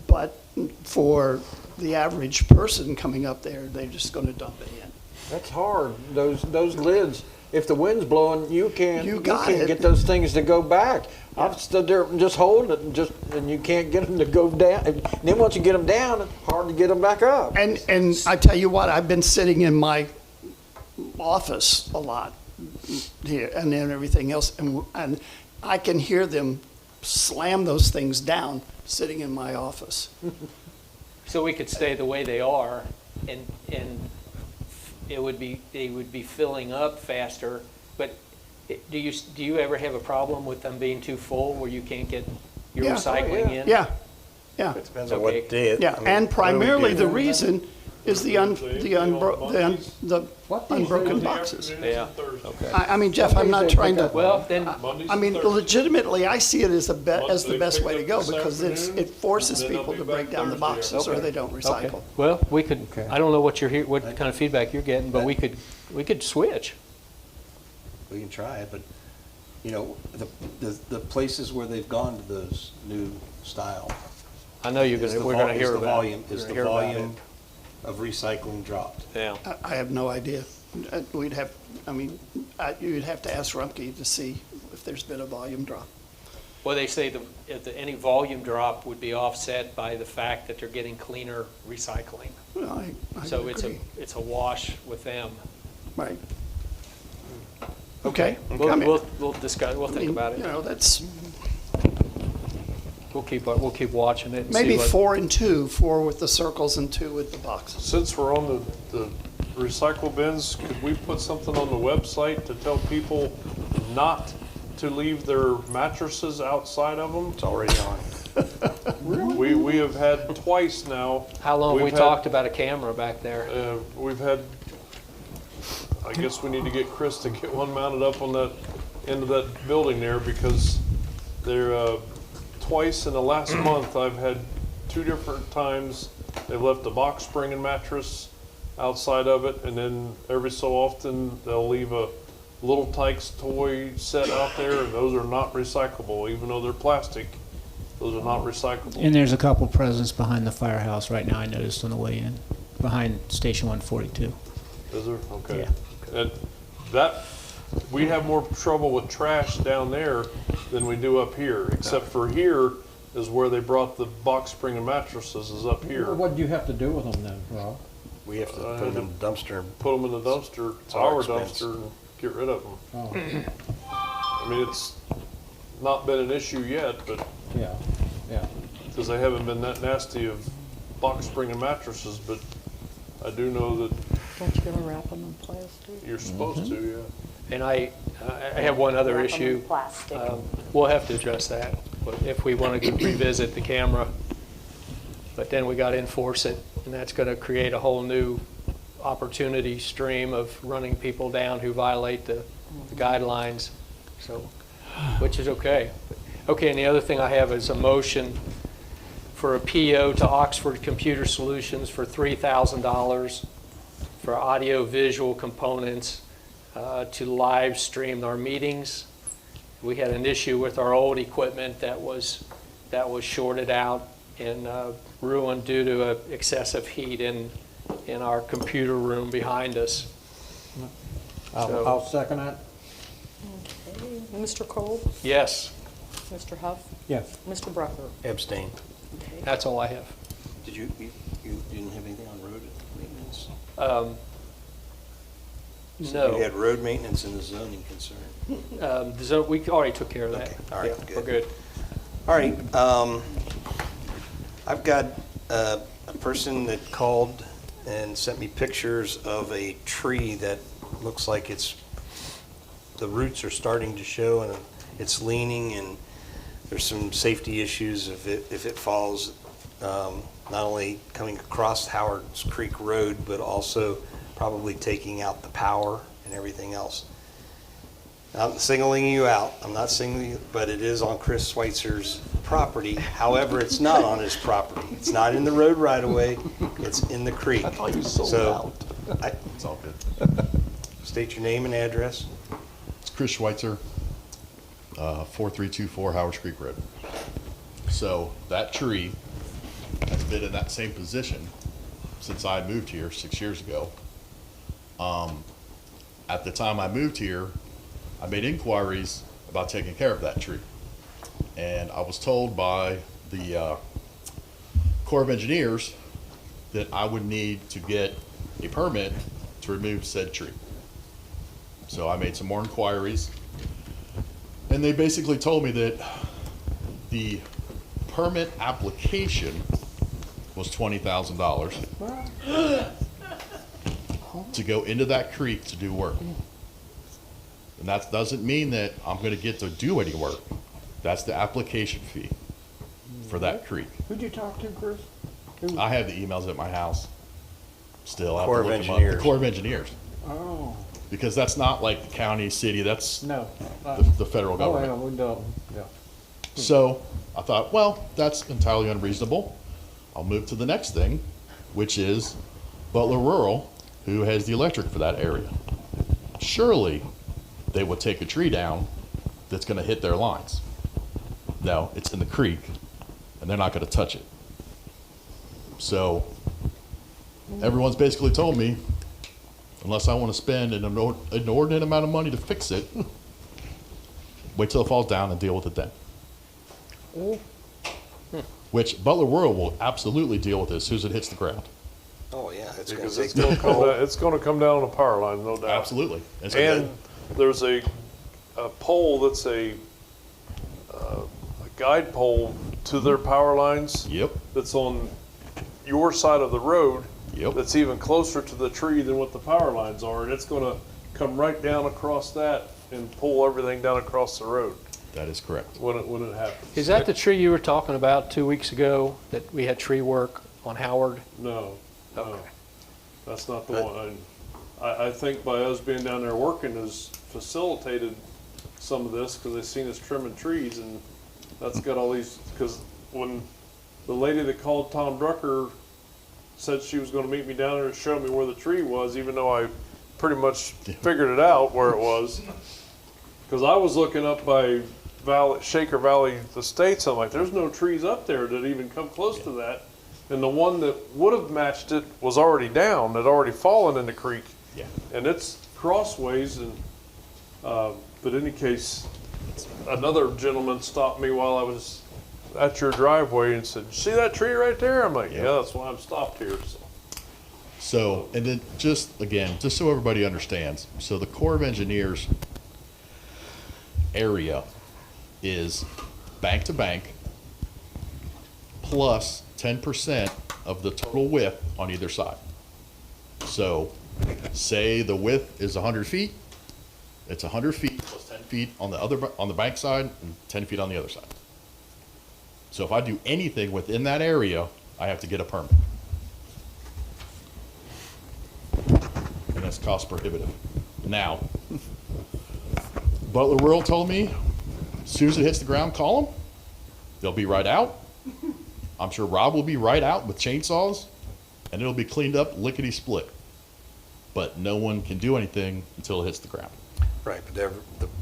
But for the average person coming up there, they're just going to dump it in. That's hard. Those lids, if the wind's blowing, you can't get those things to go back. Yeah. I've stood there and just holding it, and you can't get them to go down. And then once you get them down, it's hard to get them back up. And I tell you what, I've been sitting in my office a lot here, and then everything else, and I can hear them slam those things down sitting in my office. So we could stay the way they are, and they would be filling up faster. But do you ever have a problem with them being too full where you can't get your recycling in? Yeah. It depends on what day. Yeah, and primarily the reason is the unbroken boxes. Yeah. Okay. I mean, Jeff, I'm not trying to. Well, then, I mean, legitimately, I see it as the best way to go because it forces people to break down the boxes or they don't okay. recycle. Well, we could, I don't know what what kind of feedback you're getting, but we could switch. We can try it, but, you know, the places where they've gone to those new style. I know we're gonna hear about it. Is the volume of recycling dropped? Yeah. I have no idea. You'd have to ask Rumpke to see if there's been a volume drop. Well, they say any volume drop would be offset by the fact that they're getting cleaner recycling. Well, I So agree. it's a wash with them. Right. Okay. We'll discuss, we'll think about it. You know, that's We'll keep watching it and see maybe what- 4 and 2, 4 with the circles and 2 with the boxes. Since we're on the recycle bins, could we put something on the website to tell people not to leave their mattresses outside of them? It's already on. We have had twice now. How long have we we've had- talked about a camera back there? We've had, I guess we need to get Chris to get one mounted up on that end of that building there because they're, twice in the last month, I've had 2 different times, they've left a box spring and mattress outside of it, and then every so often, they'll leave a Little Tykes toy set out there, and those are not recyclable, even though they're plastic, those are not recyclable. And there's a couple presents behind the firehouse right now, I noticed on the way in, behind Station 142. Is there? Okay. Yeah. And that, we have more trouble with trash down there than we do up here, except for here is where they brought the box spring and mattresses is up here. What do you have to do with them then, Rob? We have to put them in the dumpster. Put them in the dumpster, It's our our expense. dumpster, and get rid of them. Oh, I mean, it's not been an issue yet, but, yeah, yeah. because they haven't been that nasty of box spring and mattresses, but I do know that Don't you gotta wrap them in plastic? you're supposed to, yeah. And I have one other Wrap 'em in issue. plastic. We'll have to address that, but if we want to revisit the camera. But then we got to enforce it, and that's going to create a whole new opportunity stream of running people down who violate the guidelines, so, which is okay. Okay, and the other thing I have is a motion for a PO to Oxford Computer Solutions for $3,000 for audio-visual components to live stream our meetings. We had an issue with our old equipment that was shorted out and ruined due to excessive heat in our computer room behind us. So- I'll second that. Okay. Mr. Cole? Yes, Mr. Huff? Yes. Mr. Brucker? Abstain. Okay. that's all I have. Did you didn't have anything on road maintenance? No. You had road maintenance and the zoning concern. We already took care of that. Okay, all right, Yeah, good. we're good. All right, I've got a person that called and sent me pictures of a tree that looks like the roots are starting to show and it's leaning, and there's some safety issues if it falls, not only coming across Howard's Creek Road, but also probably taking out the power and everything else. I'm singling you out. I'm not singling you, but it is on Chris Schweitzer's property. However, it's not on his property. It's not in the road right away. It's in the creek. I thought you sold So, out. It's all good. State your name and address. It's Chris Schweitzer, 4324 Howard Creek Road. So that tree has been in that same position since I moved here 6 years ago. At the time I moved here, I made inquiries about taking care of that tree. And I was told by the Corps of Engineers that I would need to get a permit to remove said tree. So I made some more inquiries, and they basically told me that the permit application was $20,000 to go into that creek to do work. And that doesn't mean that I'm gonna get to do any work. That's the application fee for that creek. Who'd you talk to, Chris? I have the emails at my house. still. I have Corps to of look 'em up. Engineers. The Corps of Engineers. Oh, Because that's not like the county, city, that's no. the federal Oh, yeah, government. we don't, yeah. So I thought, well, that's entirely unreasonable. I'll move to the next thing, which is Butler Rural, who has the electric for that area. Surely they would take a tree down that's going to hit their lines. No, it's in the creek, and they're not going to touch it. So everyone's basically told me, unless I want to spend an inordinate amount of money to fix it, wait till it falls down and deal with it then. Which Butler Rural will absolutely deal with as soon as it hits the ground. Oh, yeah, it's gonna Because take. it's gonna come down on a power line, no doubt. Absolutely. And there's a pole that's a guide pole to their power lines. Yep. That's on your side of the road. Yep. That's even closer to the tree than what the power lines are, and it's gonna come right down across that and pull everything down across the road That is correct. when it happens. Is that the tree you were talking about 2 weeks ago, that we had tree work on Howard? No, no, Okay. that's not the one. I think by us being down there working has facilitated some of this, because they've seen us trimming trees, and that's got all these, because when the lady that called Tom Drucker said she was gonna meet me down there and show me where the tree was, even though I pretty much figured it out where it was. Because I was looking up by Shaker Valley Estates, I'm like, there's no trees up there that even come close to that. And the one that would have matched it was already down, had already fallen in the creek. Yeah. And it's crossways, and, but in any case, another gentleman stopped me while I was at your driveway and said, see that tree right there? I'm like, yeah, that's why I'm stopped here, so. So, and then just so everybody understands, so the Corps of Engineers area is bank to bank plus 10% of the total width on either side. So, say the width is 100 feet, it's 100 feet plus 10 feet on the bank side and 10 feet on the other side. So if I do anything within that area, I have to get a permit. And that's cost prohibitive. Now, Butler Rural told me, as soon as it hits the ground, call them. They'll be right out. I'm sure Rob will be right out with chainsaws, and it'll be cleaned up lickety-split. But no one can do anything until it hits the ground. Right, but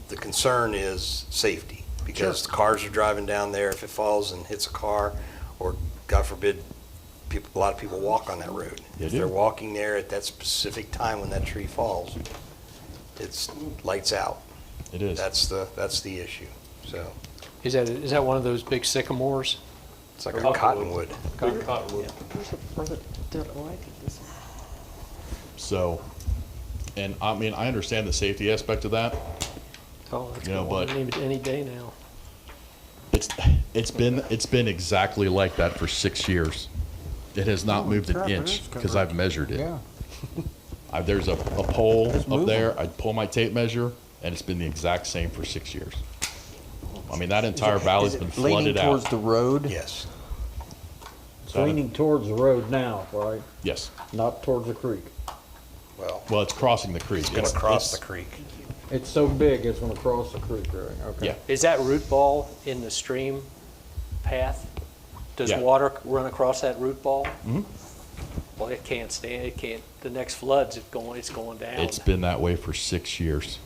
the concern is safety, because the cars are driving down there, if it falls and hits a car, or God forbid, a lot of people walk on that road. They If do. they're walking there at that specific time when that tree falls, it's lights out. It is. That's the issue, so. Is that one of those big sycamores? It's like a cottonwood. Big cottonwood. So, and I mean, I understand the safety aspect of that. Oh, that's You know, going but- any day now. It's been exactly like that for 6 years. It has not moved an inch because I've measured it. Yeah. There's a pole up moving. there. I pull my tape measure, and it's been the exact same for 6 years. I mean, that entire valley's been Leaning flooded towards out. the road? Yes. It's leaning towards the road now, right? Yes. Not towards the creek. Well, it's crossing the creek. It's gonna cross the creek. It's so big, it's gonna cross the creek, right? Okay. Yeah. Is that root ball in the stream path? Does Yeah. water run across that root ball? Mhm. Well, it can't, the next floods, it's going down. It's been that way for 6 years.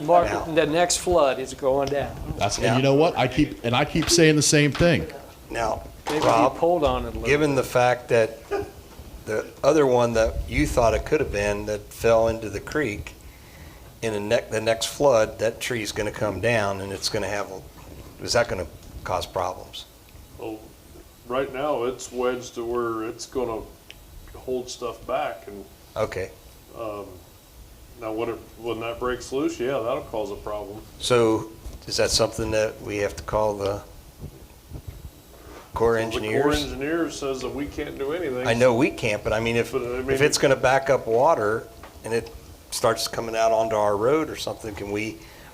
Mark, the next flood is going down. And you know what? I keep saying the same thing. Now, Maybe Rob, you pulled on it a little. given the fact that the other one that you thought it could have been that fell into the creek, in the next flood, that tree's gonna come down and it's gonna have, is that gonna cause problems? Well, right now, it's wedged to where it's gonna hold stuff back, and, Okay, now when that breaks loose, yeah, that'll cause a problem. so is that something that we have to call the Corps The Corps engineers? engineer says that we can't do anything. I know we can't, but I mean, if it's gonna back up water and it starts coming out onto our road or something,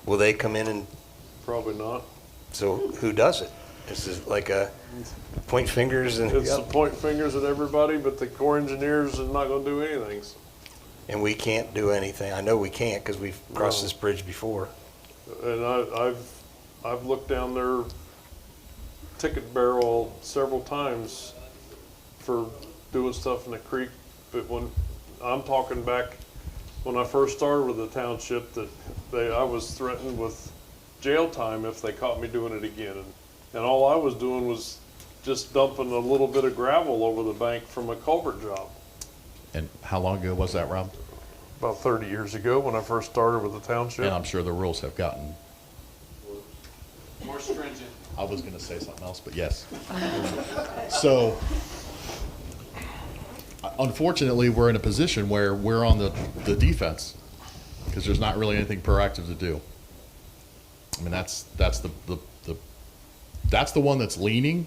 will they come in and, Probably not. so who does it? This is like a point fingers and. It's to point fingers at everybody, but the Corps of Engineers is not gonna do anything. And we can't do anything. I know we can't because we've crossed this bridge before. And I've looked down their ticket barrel several times for doing stuff in the creek, but when, I'm talking back when I first started with the township, that I was threatened with jail time if they caught me doing it again. And all I was doing was just dumping a little bit of gravel over the bank from a culvert job. And how long ago was that, Rob? About 30 years ago when I first started with the township. And I'm sure the rules have gotten, More stringent. I was gonna say something else, but yes. So, unfortunately, we're in a position where we're on the defense, because there's not really anything proactive to do. I mean, that's the one that's leaning.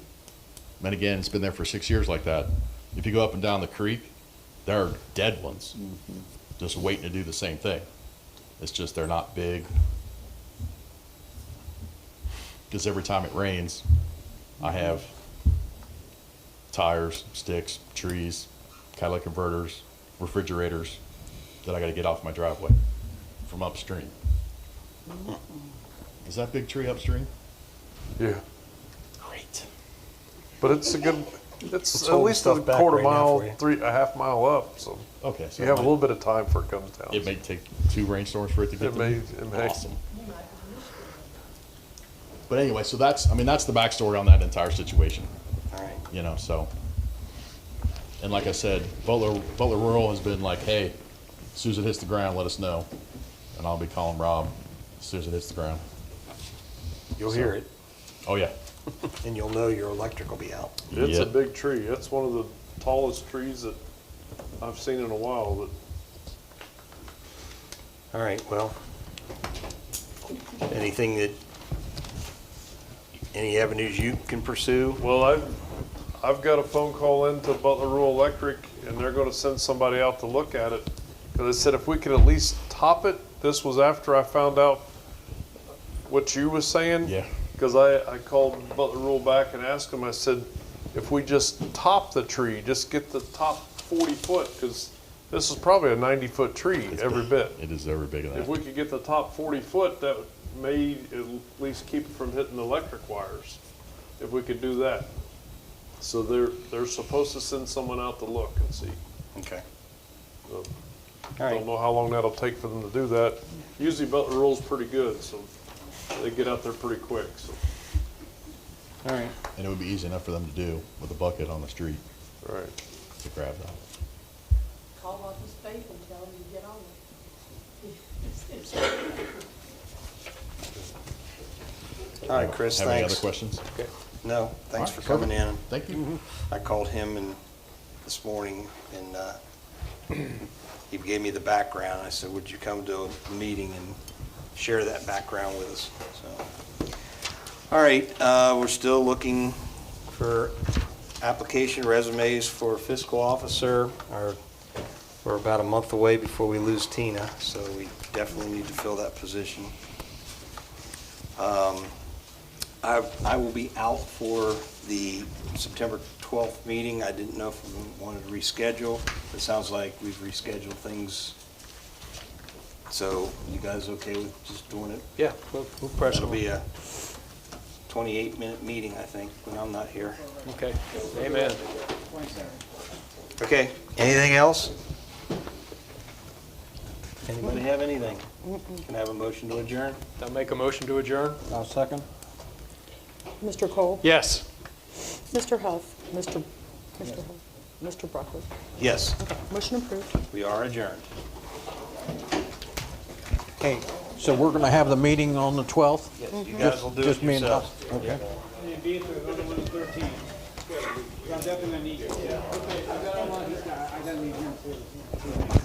And again, it's been there for 6 years like that. If you go up and down the creek, there are dead ones, just waiting to do the same thing. It's just they're not big. Because every time it rains, I have tires, sticks, trees, catalytic converters, refrigerators that I got to get off my driveway from upstream. Is that big tree upstream? Yeah. Great. But it's a good, it's at holding least a stuff back quarter right now mile, for you. a half mile up, so. Okay, so You have a little bit of time for it comes down. It may take 2 rainstorms for it to get It to may, me. it may. Awesome. But anyway, so that's the backstory on that entire situation. All right. You know, so. And like I said, Butler Rural has been like, hey, as soon as it hits the ground, let us know. And I'll be calling Rob as soon as it hits the ground. You'll hear it, Oh, yeah. and you'll know your electric will be out. It's a Yep. big tree. It's one of the tallest trees that I've seen in a while, that All right, well, anything that, any avenues you can pursue? well, I've got a phone call into Butler Rural Electric, and they're gonna send somebody out to look at it. Because they said if we could at least top it, this was after I found out what you was saying. Yeah. Because I called Butler Rural back and asked them, I said, if we just top the tree, just get the top 40 foot, because this is probably a 90-foot tree, every bit. It is every bit of that. If we could get the top 40 foot, that may at least keep it from hitting the electric wires, if we could do that. So they're supposed to send someone out to look and see. Okay. So, All right. Don't know how long that'll take for them to do that. Usually Butler Rural's pretty good, so they get out there pretty quick, so. All right. And it would be easy enough for them to do with a bucket on the street Right. to grab that. Call off the space and tell them to get on it. All right, Chris, Have any thanks. other questions? No, thanks All for right, coming in. Thank you. I called him this morning, and he gave me the background. I said, would you come to a meeting and share that background with us? So, all right, we're still looking for application resumes for fiscal officer. We're about a month away before we lose Tina, so we definitely need to fill that position. I will be out for the September 12th meeting. I didn't know if we wanted to reschedule. It sounds like we've rescheduled things. So you guys okay with just doing it? Yeah, we'll press It'll on. be a 28-minute meeting, I think, when I'm not here. Okay, amen. Okay, anything else? Anybody have anything? Can I have a motion to adjourn? I'll make a motion to adjourn? I'll second. Mr. Cole? Yes. Mr. Huff? Mr. Huff? Mr. Buckley? Yes, Okay, motion approved. we are adjourned. Okay, so we're gonna have the meeting on the 12th? Yes, you guys will do it Just me and yourselves. Huff? Okay. And be it to 13. I'm definitely gonna need you. Yeah. Okay, I gotta need him too.